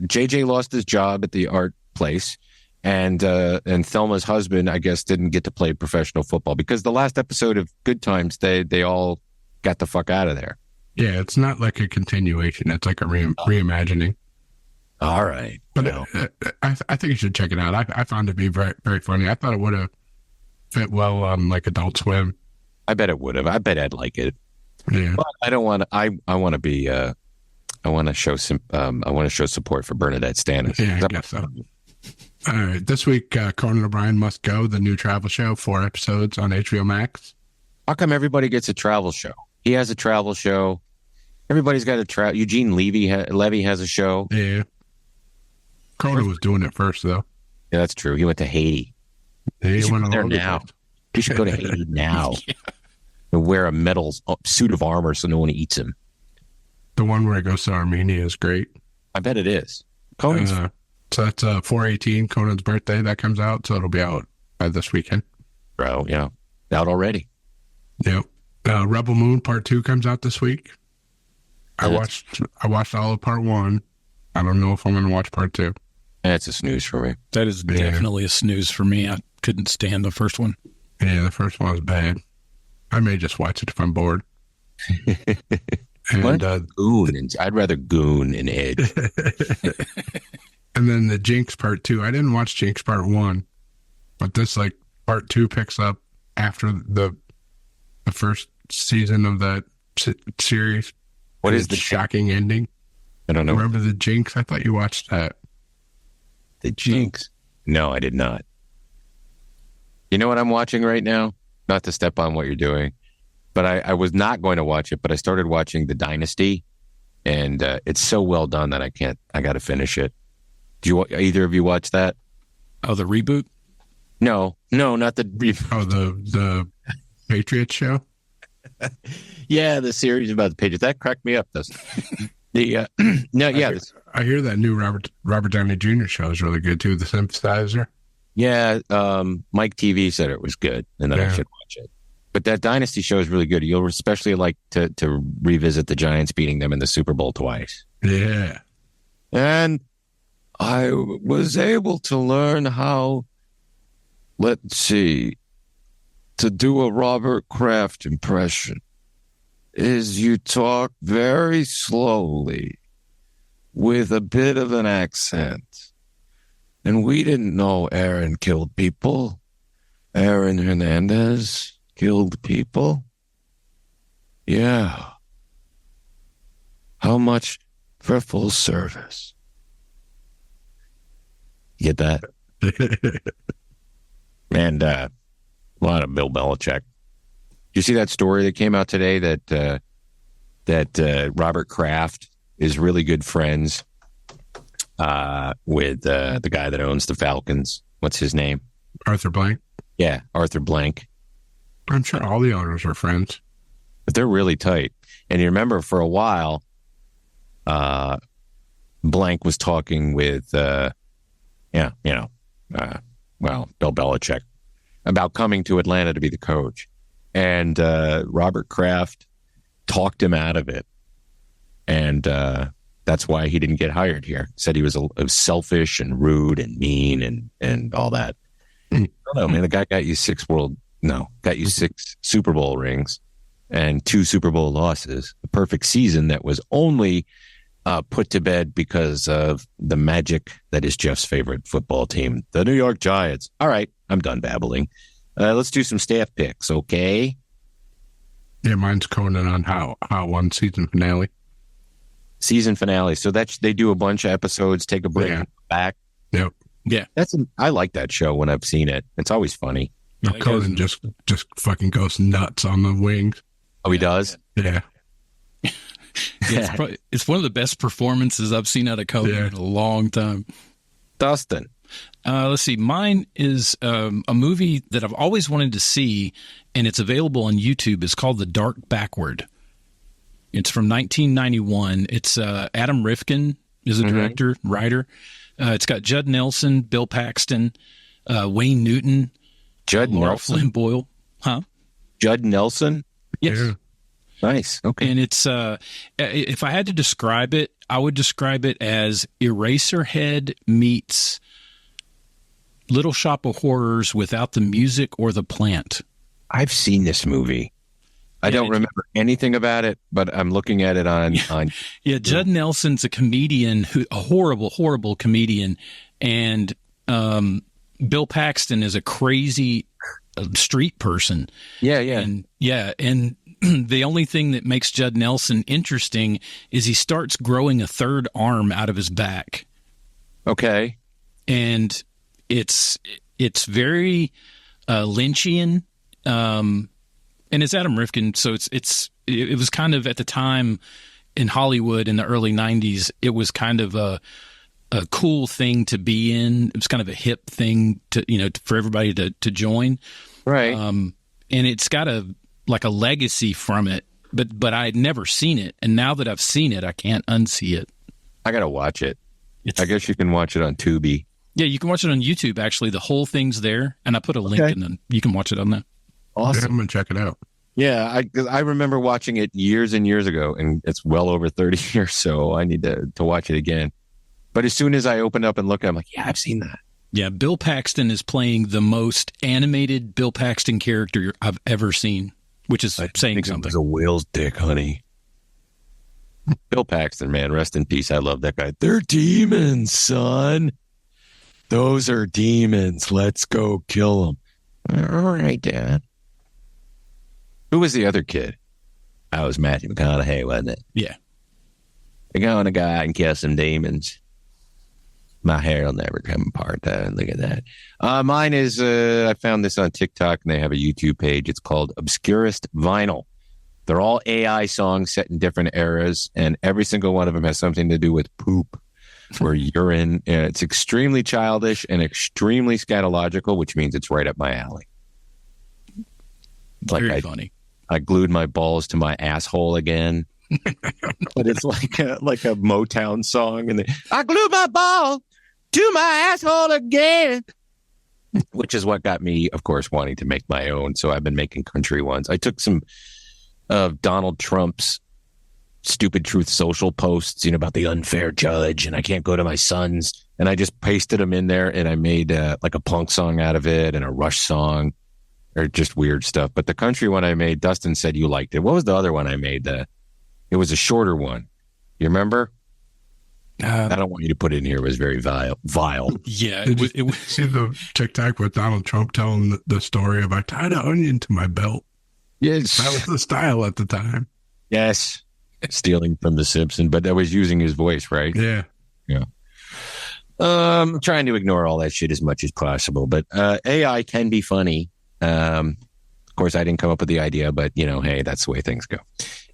JJ lost his job at the art place, and Thelma's husband, I guess, didn't get to play professional football because the last episode of Good Times, they all got the fuck out of there. Yeah, it's not like a continuation. It's like a reimagining. All right. But I think you should check it out. I found it to be very, very funny. I thought it would have fit well on like Adult Swim. I bet it would have. I bet I'd like it. Yeah. But I don't want to. I want to be. I want to show some. I want to show support for Bernadette Stannis. Yeah, I guess so. All right, this week, Conan O'Brien Must Go, the new travel show, 4 episodes on HBO Max. How come everybody gets a travel show? He has a travel show. Everybody's got a travel. Eugene Levy has a show. Yeah. Conan was doing it first, though. Yeah, that's true. He went to Haiti. He went there now. He should go to Haiti now. Yeah. And wear a metal suit of armor so no one eats him. The one where it goes to Armenia is great. I bet it is. Conan's so that's 4/18, Conan's birthday. That comes out, so it'll be out by this weekend. Bro, yeah. Out already. Yep. Rebel Moon Part 2 comes out this week. I watched all of Part 1. I don't know if I'm going to watch Part 2. That's a snooze for me. That is definitely a snooze for me. I couldn't stand the first one. Yeah, the first one was bad. I may just watch it if I'm bored. And Goon. I'd rather Goon and Ed. And then the Jinx Part 2. I didn't watch Jinx Part 1, but this Part 2 picks up after the first season of that series. What is the shocking ending? I don't know. Remember the Jinx? I thought you watched that. The Jinx? No, I did not. You know what I'm watching right now? Not to step on what you're doing, but I was not going to watch it, but I started watching The Dynasty, and it's so well done that I got to finish it. Do either of you watch that? Oh, the reboot? No, not the reboot. Oh, the Patriots show? Yeah, the series about the Patriots. That cracked me up, doesn't it? I hear that new Robert Downey Jr. show is really good too, The Sympathizer. Yeah, Mike TV said it was good, and that I should watch it. But that Dynasty show is really good. You'll especially like to revisit the Giants beating them in the Super Bowl twice. Yeah. And I was able to learn how, let's see, to do a Robert Kraft impression is you talk very slowly with a bit of an accent. And we didn't know Aaron killed people. Aaron Hernandez killed people. Yeah. How much for full service? Get that? And a lot of Bill Belichick. You see that story that came out today that Robert Kraft is really good friends with the guy that owns the Falcons. What's his name? Arthur Blank. Yeah, Arthur Blank. I'm sure all the owners are friends. But they're really tight. And you remember for a while, Blank was talking with, Bill Belichick about coming to Atlanta to be the coach. And Robert Kraft talked him out of it. And that's why he didn't get hired here. Said he was selfish and rude and mean and all that. I don't know, man. The guy got you 6 Super Bowl rings and 2 Super Bowl losses. A perfect season that was only put to bed because of the magic that is Jeff's favorite football team, the New York Giants. All right, I'm done babbling. Let's do some staff picks, okay? Yeah, mine's Conan on How One season finale. Season finale. So that's they do a bunch of episodes, take a break, and come back. Yep. Yeah, I like that show when I've seen it. It's always funny. Yeah, Conan just fucking goes nuts on the wings. Oh, he does? Yeah. It's one of the best performances I've seen out of Conan in a long time. Dustin. Let's see. Mine is a movie that I've always wanted to see, and it's available on YouTube. It's called The Dark Backward. It's from 1991. It's Adam Rifkin is a director, writer. It's got Judd Nelson, Bill Paxton, Wayne Newton, Laura Flynn Boyle. Huh? Judd Nelson? Yes. Yeah. Nice. Okay. And it's, if I had to describe it, I would describe it as Eraserhead meets Little Shop of Horrors without the music or the plant. I've seen this movie. I don't remember anything about it, but I'm looking at it on. Yeah, Judd Nelson's a comedian, a horrible, horrible comedian, and Bill Paxton is a crazy street person. Yeah. And the only thing that makes Judd Nelson interesting is he starts growing a third arm out of his back. Okay. And it's very Lynchian, and it's Adam Rifkin, so it was kind of at the time in Hollywood in the early 90s, it was kind of a cool thing to be in. It was kind of a hip thing to for everybody to join. Right. And it's got a legacy from it, but I had never seen it, and now that I've seen it, I can't unsee it. I gotta watch it. I guess you can watch it on Tubi. Yeah, you can watch it on YouTube. Actually, the whole thing's there, and I put a link in them. You can watch it on that. Awesome. Yeah, I'm gonna check it out. Yeah, I remember watching it years and years ago, and it's well over 30 years, so I need to watch it again. But as soon as I open up and look, I'm like, yeah, I've seen that. Yeah, Bill Paxton is playing the most animated Bill Paxton character I've ever seen, which is saying something. It was a whale's dick, honey. Bill Paxton, man, rest in peace. I love that guy. They're demons, son. Those are demons. Let's go kill them. All right, Dad. Who was the other kid? That was Matthew McConaughey, wasn't it? Yeah. They're going to go out and kill some demons. My hair will never come apart. Look at that. Mine is, I found this on TikTok, and they have a YouTube page. It's called Obscurest Vinyl. They're all AI songs set in different eras, and every single one of them has something to do with poop or urine. And it's extremely childish and extremely scatological, which means it's right up my alley. Very funny. I glued my balls to my asshole again. But it's like a Motown song, and I glued my ball to my asshole again, which is what got me, of course, wanting to make my own. So I've been making country ones. I took some of Donald Trump's Stupid Truth Social posts, about the unfair judge, and I can't go to my sons, and I just pasted them in there, and I made like a punk song out of it and a Rush song, or just weird stuff. But the country one I made, Dustin said you liked it. What was the other one I made? It was a shorter one. You remember? I don't want you to put it in here. It was very vile. Yeah. It was. See the TikTok with Donald Trump telling the story of I tied an onion to my belt. Yes. That was the style at the time. Yes. Stealing from the Simpson, but that was using his voice, right? Yeah. Yeah. I'm trying to ignore all that shit as much as possible, but AI can be funny. Of course, I didn't come up with the idea, but hey, that's the way things go.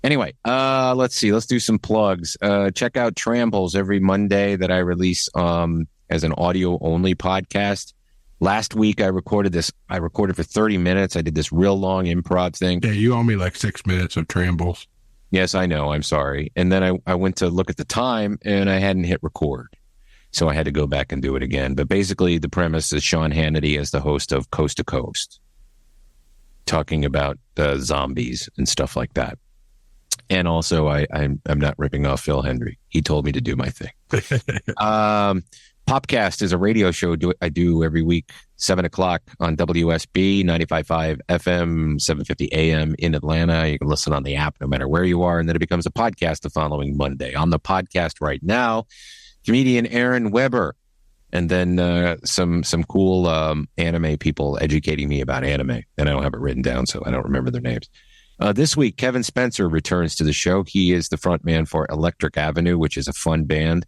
Anyway, let's see. Let's do some plugs. Check out Trambles every Monday that I release as an audio-only podcast. Last week, I recorded for 30 minutes. I did this real long improv thing. Yeah, you owe me like 6 minutes of Trambles. Yes, I know. I'm sorry. And then I went to look at the time, and I hadn't hit record. So I had to go back and do it again. But basically, the premise is Sean Hannity as the host of Coast to Coast, talking about zombies and stuff like that. And also, I'm not ripping off Phil Hendry. He told me to do my thing. Popcast is a radio show I do every week 7 o'clock on WSB 95.5 FM, 750 AM in Atlanta. You can listen on the app no matter where you are. And then it becomes a podcast the following Monday. On the podcast right now, comedian Aaron Weber. And then some cool anime people educating me about anime. And I don't have it written down, so I don't remember their names. This week, Kevin Spencer returns to the show. He is the frontman for Electric Avenue, which is a fun band.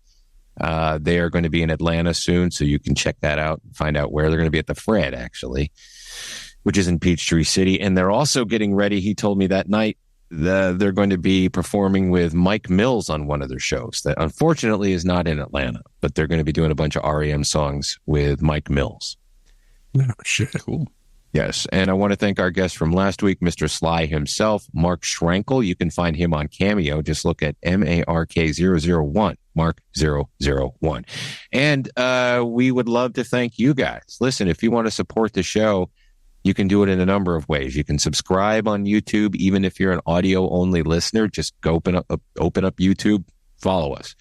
They are going to be in Atlanta soon, so you can check that out and find out where they're going to be at the Fred, actually, which is in Peachtree City. And they're also getting ready. He told me that night that they're going to be performing with Mike Mills on one of their shows that unfortunately is not in Atlanta, but they're going to be doing a bunch of REM songs with Mike Mills. Oh, shit. Cool. Yes, and I want to thank our guest from last week, Mr. Sly himself, Mark Schrankel. You can find him on Cameo. Just look at MARK001, Mark001. And we would love to thank you guys. Listen, if you want to support the show, you can do it in a number of ways. You can subscribe on YouTube, even if you're an audio-only listener. Just go open up YouTube, follow us.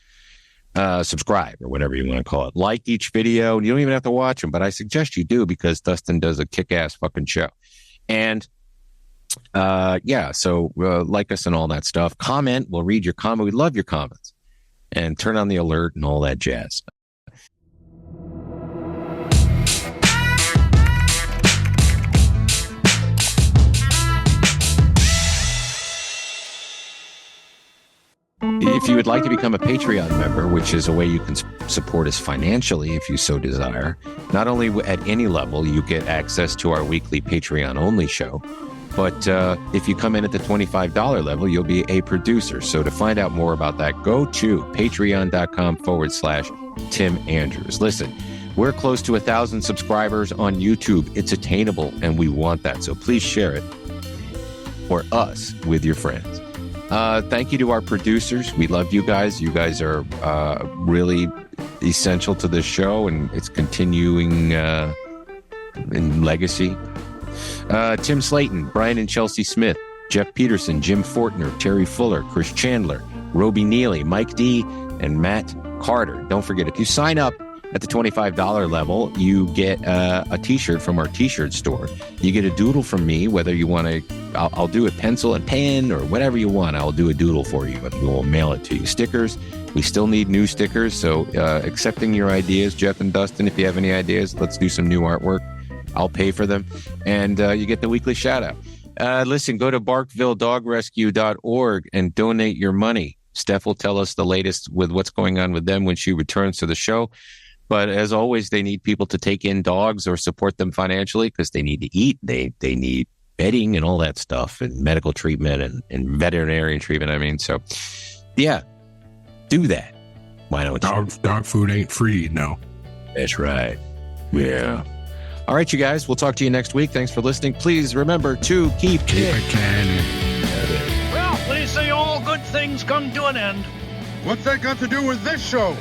Subscribe or whatever you want to call it. Like each video. You don't even have to watch them, but I suggest you do because Dustin does a kick-ass fucking show. And so like us and all that stuff. Comment. We'll read your comment. We love your comments. And turn on the alert and all that jazz. If you would like to become a Patreon member, which is a way you can support us financially if you so desire, not only at any level, you get access to our weekly Patreon-only show, but if you come in at the $25 level, you'll be a producer. So to find out more about that, go to patreon.com/Tim Andrews. Listen, we're close to 1,000 subscribers on YouTube. It's attainable, and we want that. So please share it, or us, with your friends. Thank you to our producers. We love you guys. You guys are really essential to this show and its continuing in legacy. Tim Slayton, Brian and Chelsea Smith, Jeff Peterson, Jim Fortner, Terry Fuller, Chris Chandler, Roby Neely, Mike D, and Matt Carter. Don't forget, if you sign up at the $25 level, you get a T-shirt from our T-shirt store. You get a doodle from me, whether you want to, I'll do a pencil and pen or whatever you want. I'll do a doodle for you, and we'll mail it to you. Stickers, we still need new stickers, so accepting your ideas, Jeff and Dustin, if you have any ideas, let's do some new artwork. I'll pay for them, and you get the weekly shout-out. Listen, go to BarkvilleDogRescue.org and donate your money. Steph will tell us the latest with what's going on with them when she returns to the show. But as always, they need people to take in dogs or support them financially because they need to eat. They need bedding and all that stuff and medical treatment and veterinarian treatment. I mean, so yeah, do that. Why don't you? Dog food ain't free, no. That's right. Yeah. All right, you guys. We'll talk to you next week. Thanks for listening. Please remember to keep it canon. Well, they say all good things come to an end. What's that got to do with this show?